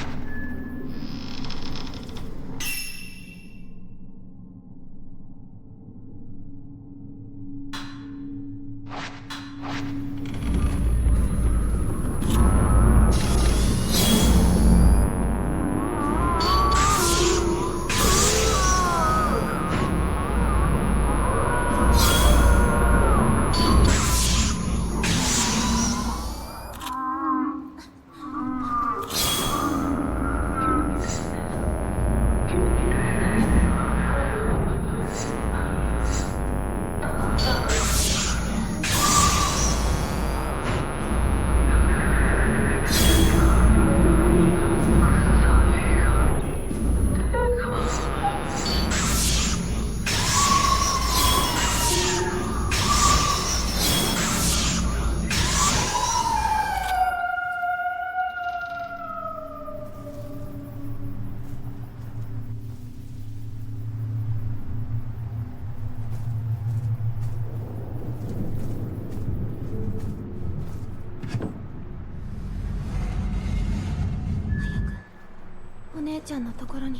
お姉ちゃんのところに。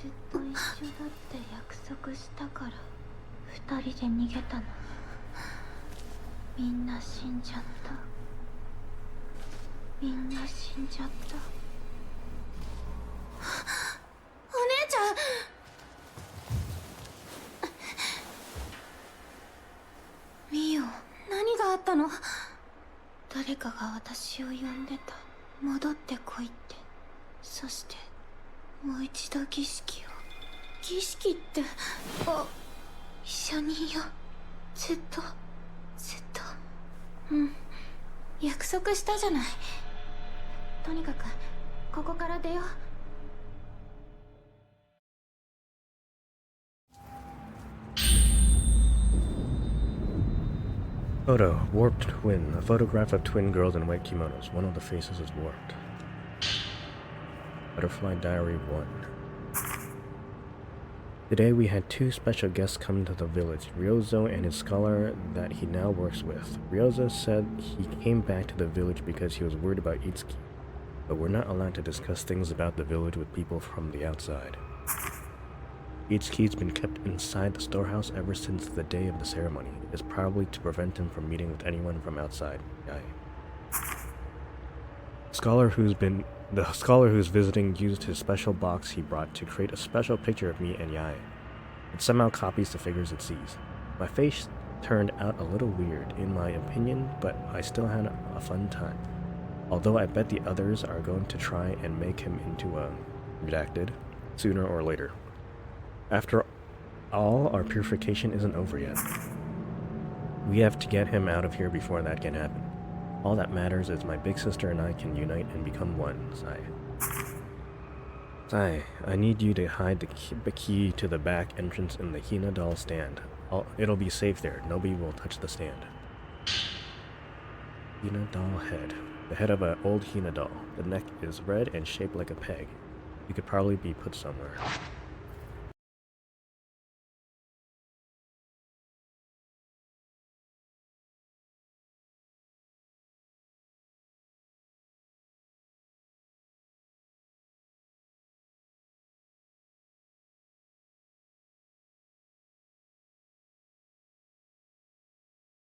ずっと一緒だって約束したから二人で逃げたの。みんな死んじゃった。みんな死んじゃった。お姉ちゃん。ミオ、何があったの？誰かが私を呼んでた。戻ってこいって。そしてもう一度儀式を。儀式って。一緒にいよう。ずっと。うん、約束したじゃない。とにかくここから出よう。Photo, warped twin. A photograph of twin girls in white kimonos. One of the faces is warped. Butterfly Diary 1. Today we had two special guests come to the village, Ryozo and his scholar that he now works with. Ryozo said he came back to the village because he was worried about Itsuki, but we're not allowed to discuss things about the village with people from the outside. Itsuki's been kept inside the storehouse ever since the day of the ceremony. It is probably to prevent him from meeting with anyone from outside. The scholar who's visiting used his special box he brought to create a special picture of me and Yae. It somehow copies the figures it sees. My face turned out a little weird, in my opinion, but I still had a fun time. Although I bet the others are going to try and make him into a redacted sooner or later. After all, our purification isn't over yet. We have to get him out of here before that can happen. All that matters is my big sister and I can unite and become one, Sai, I need you to hide the key to the back entrance in the Hina doll stand. It'll be safe there. Nobody will touch the stand. Hina doll head. The head of an old Hina doll. The neck is red and shaped like a peg. It could probably be put somewhere.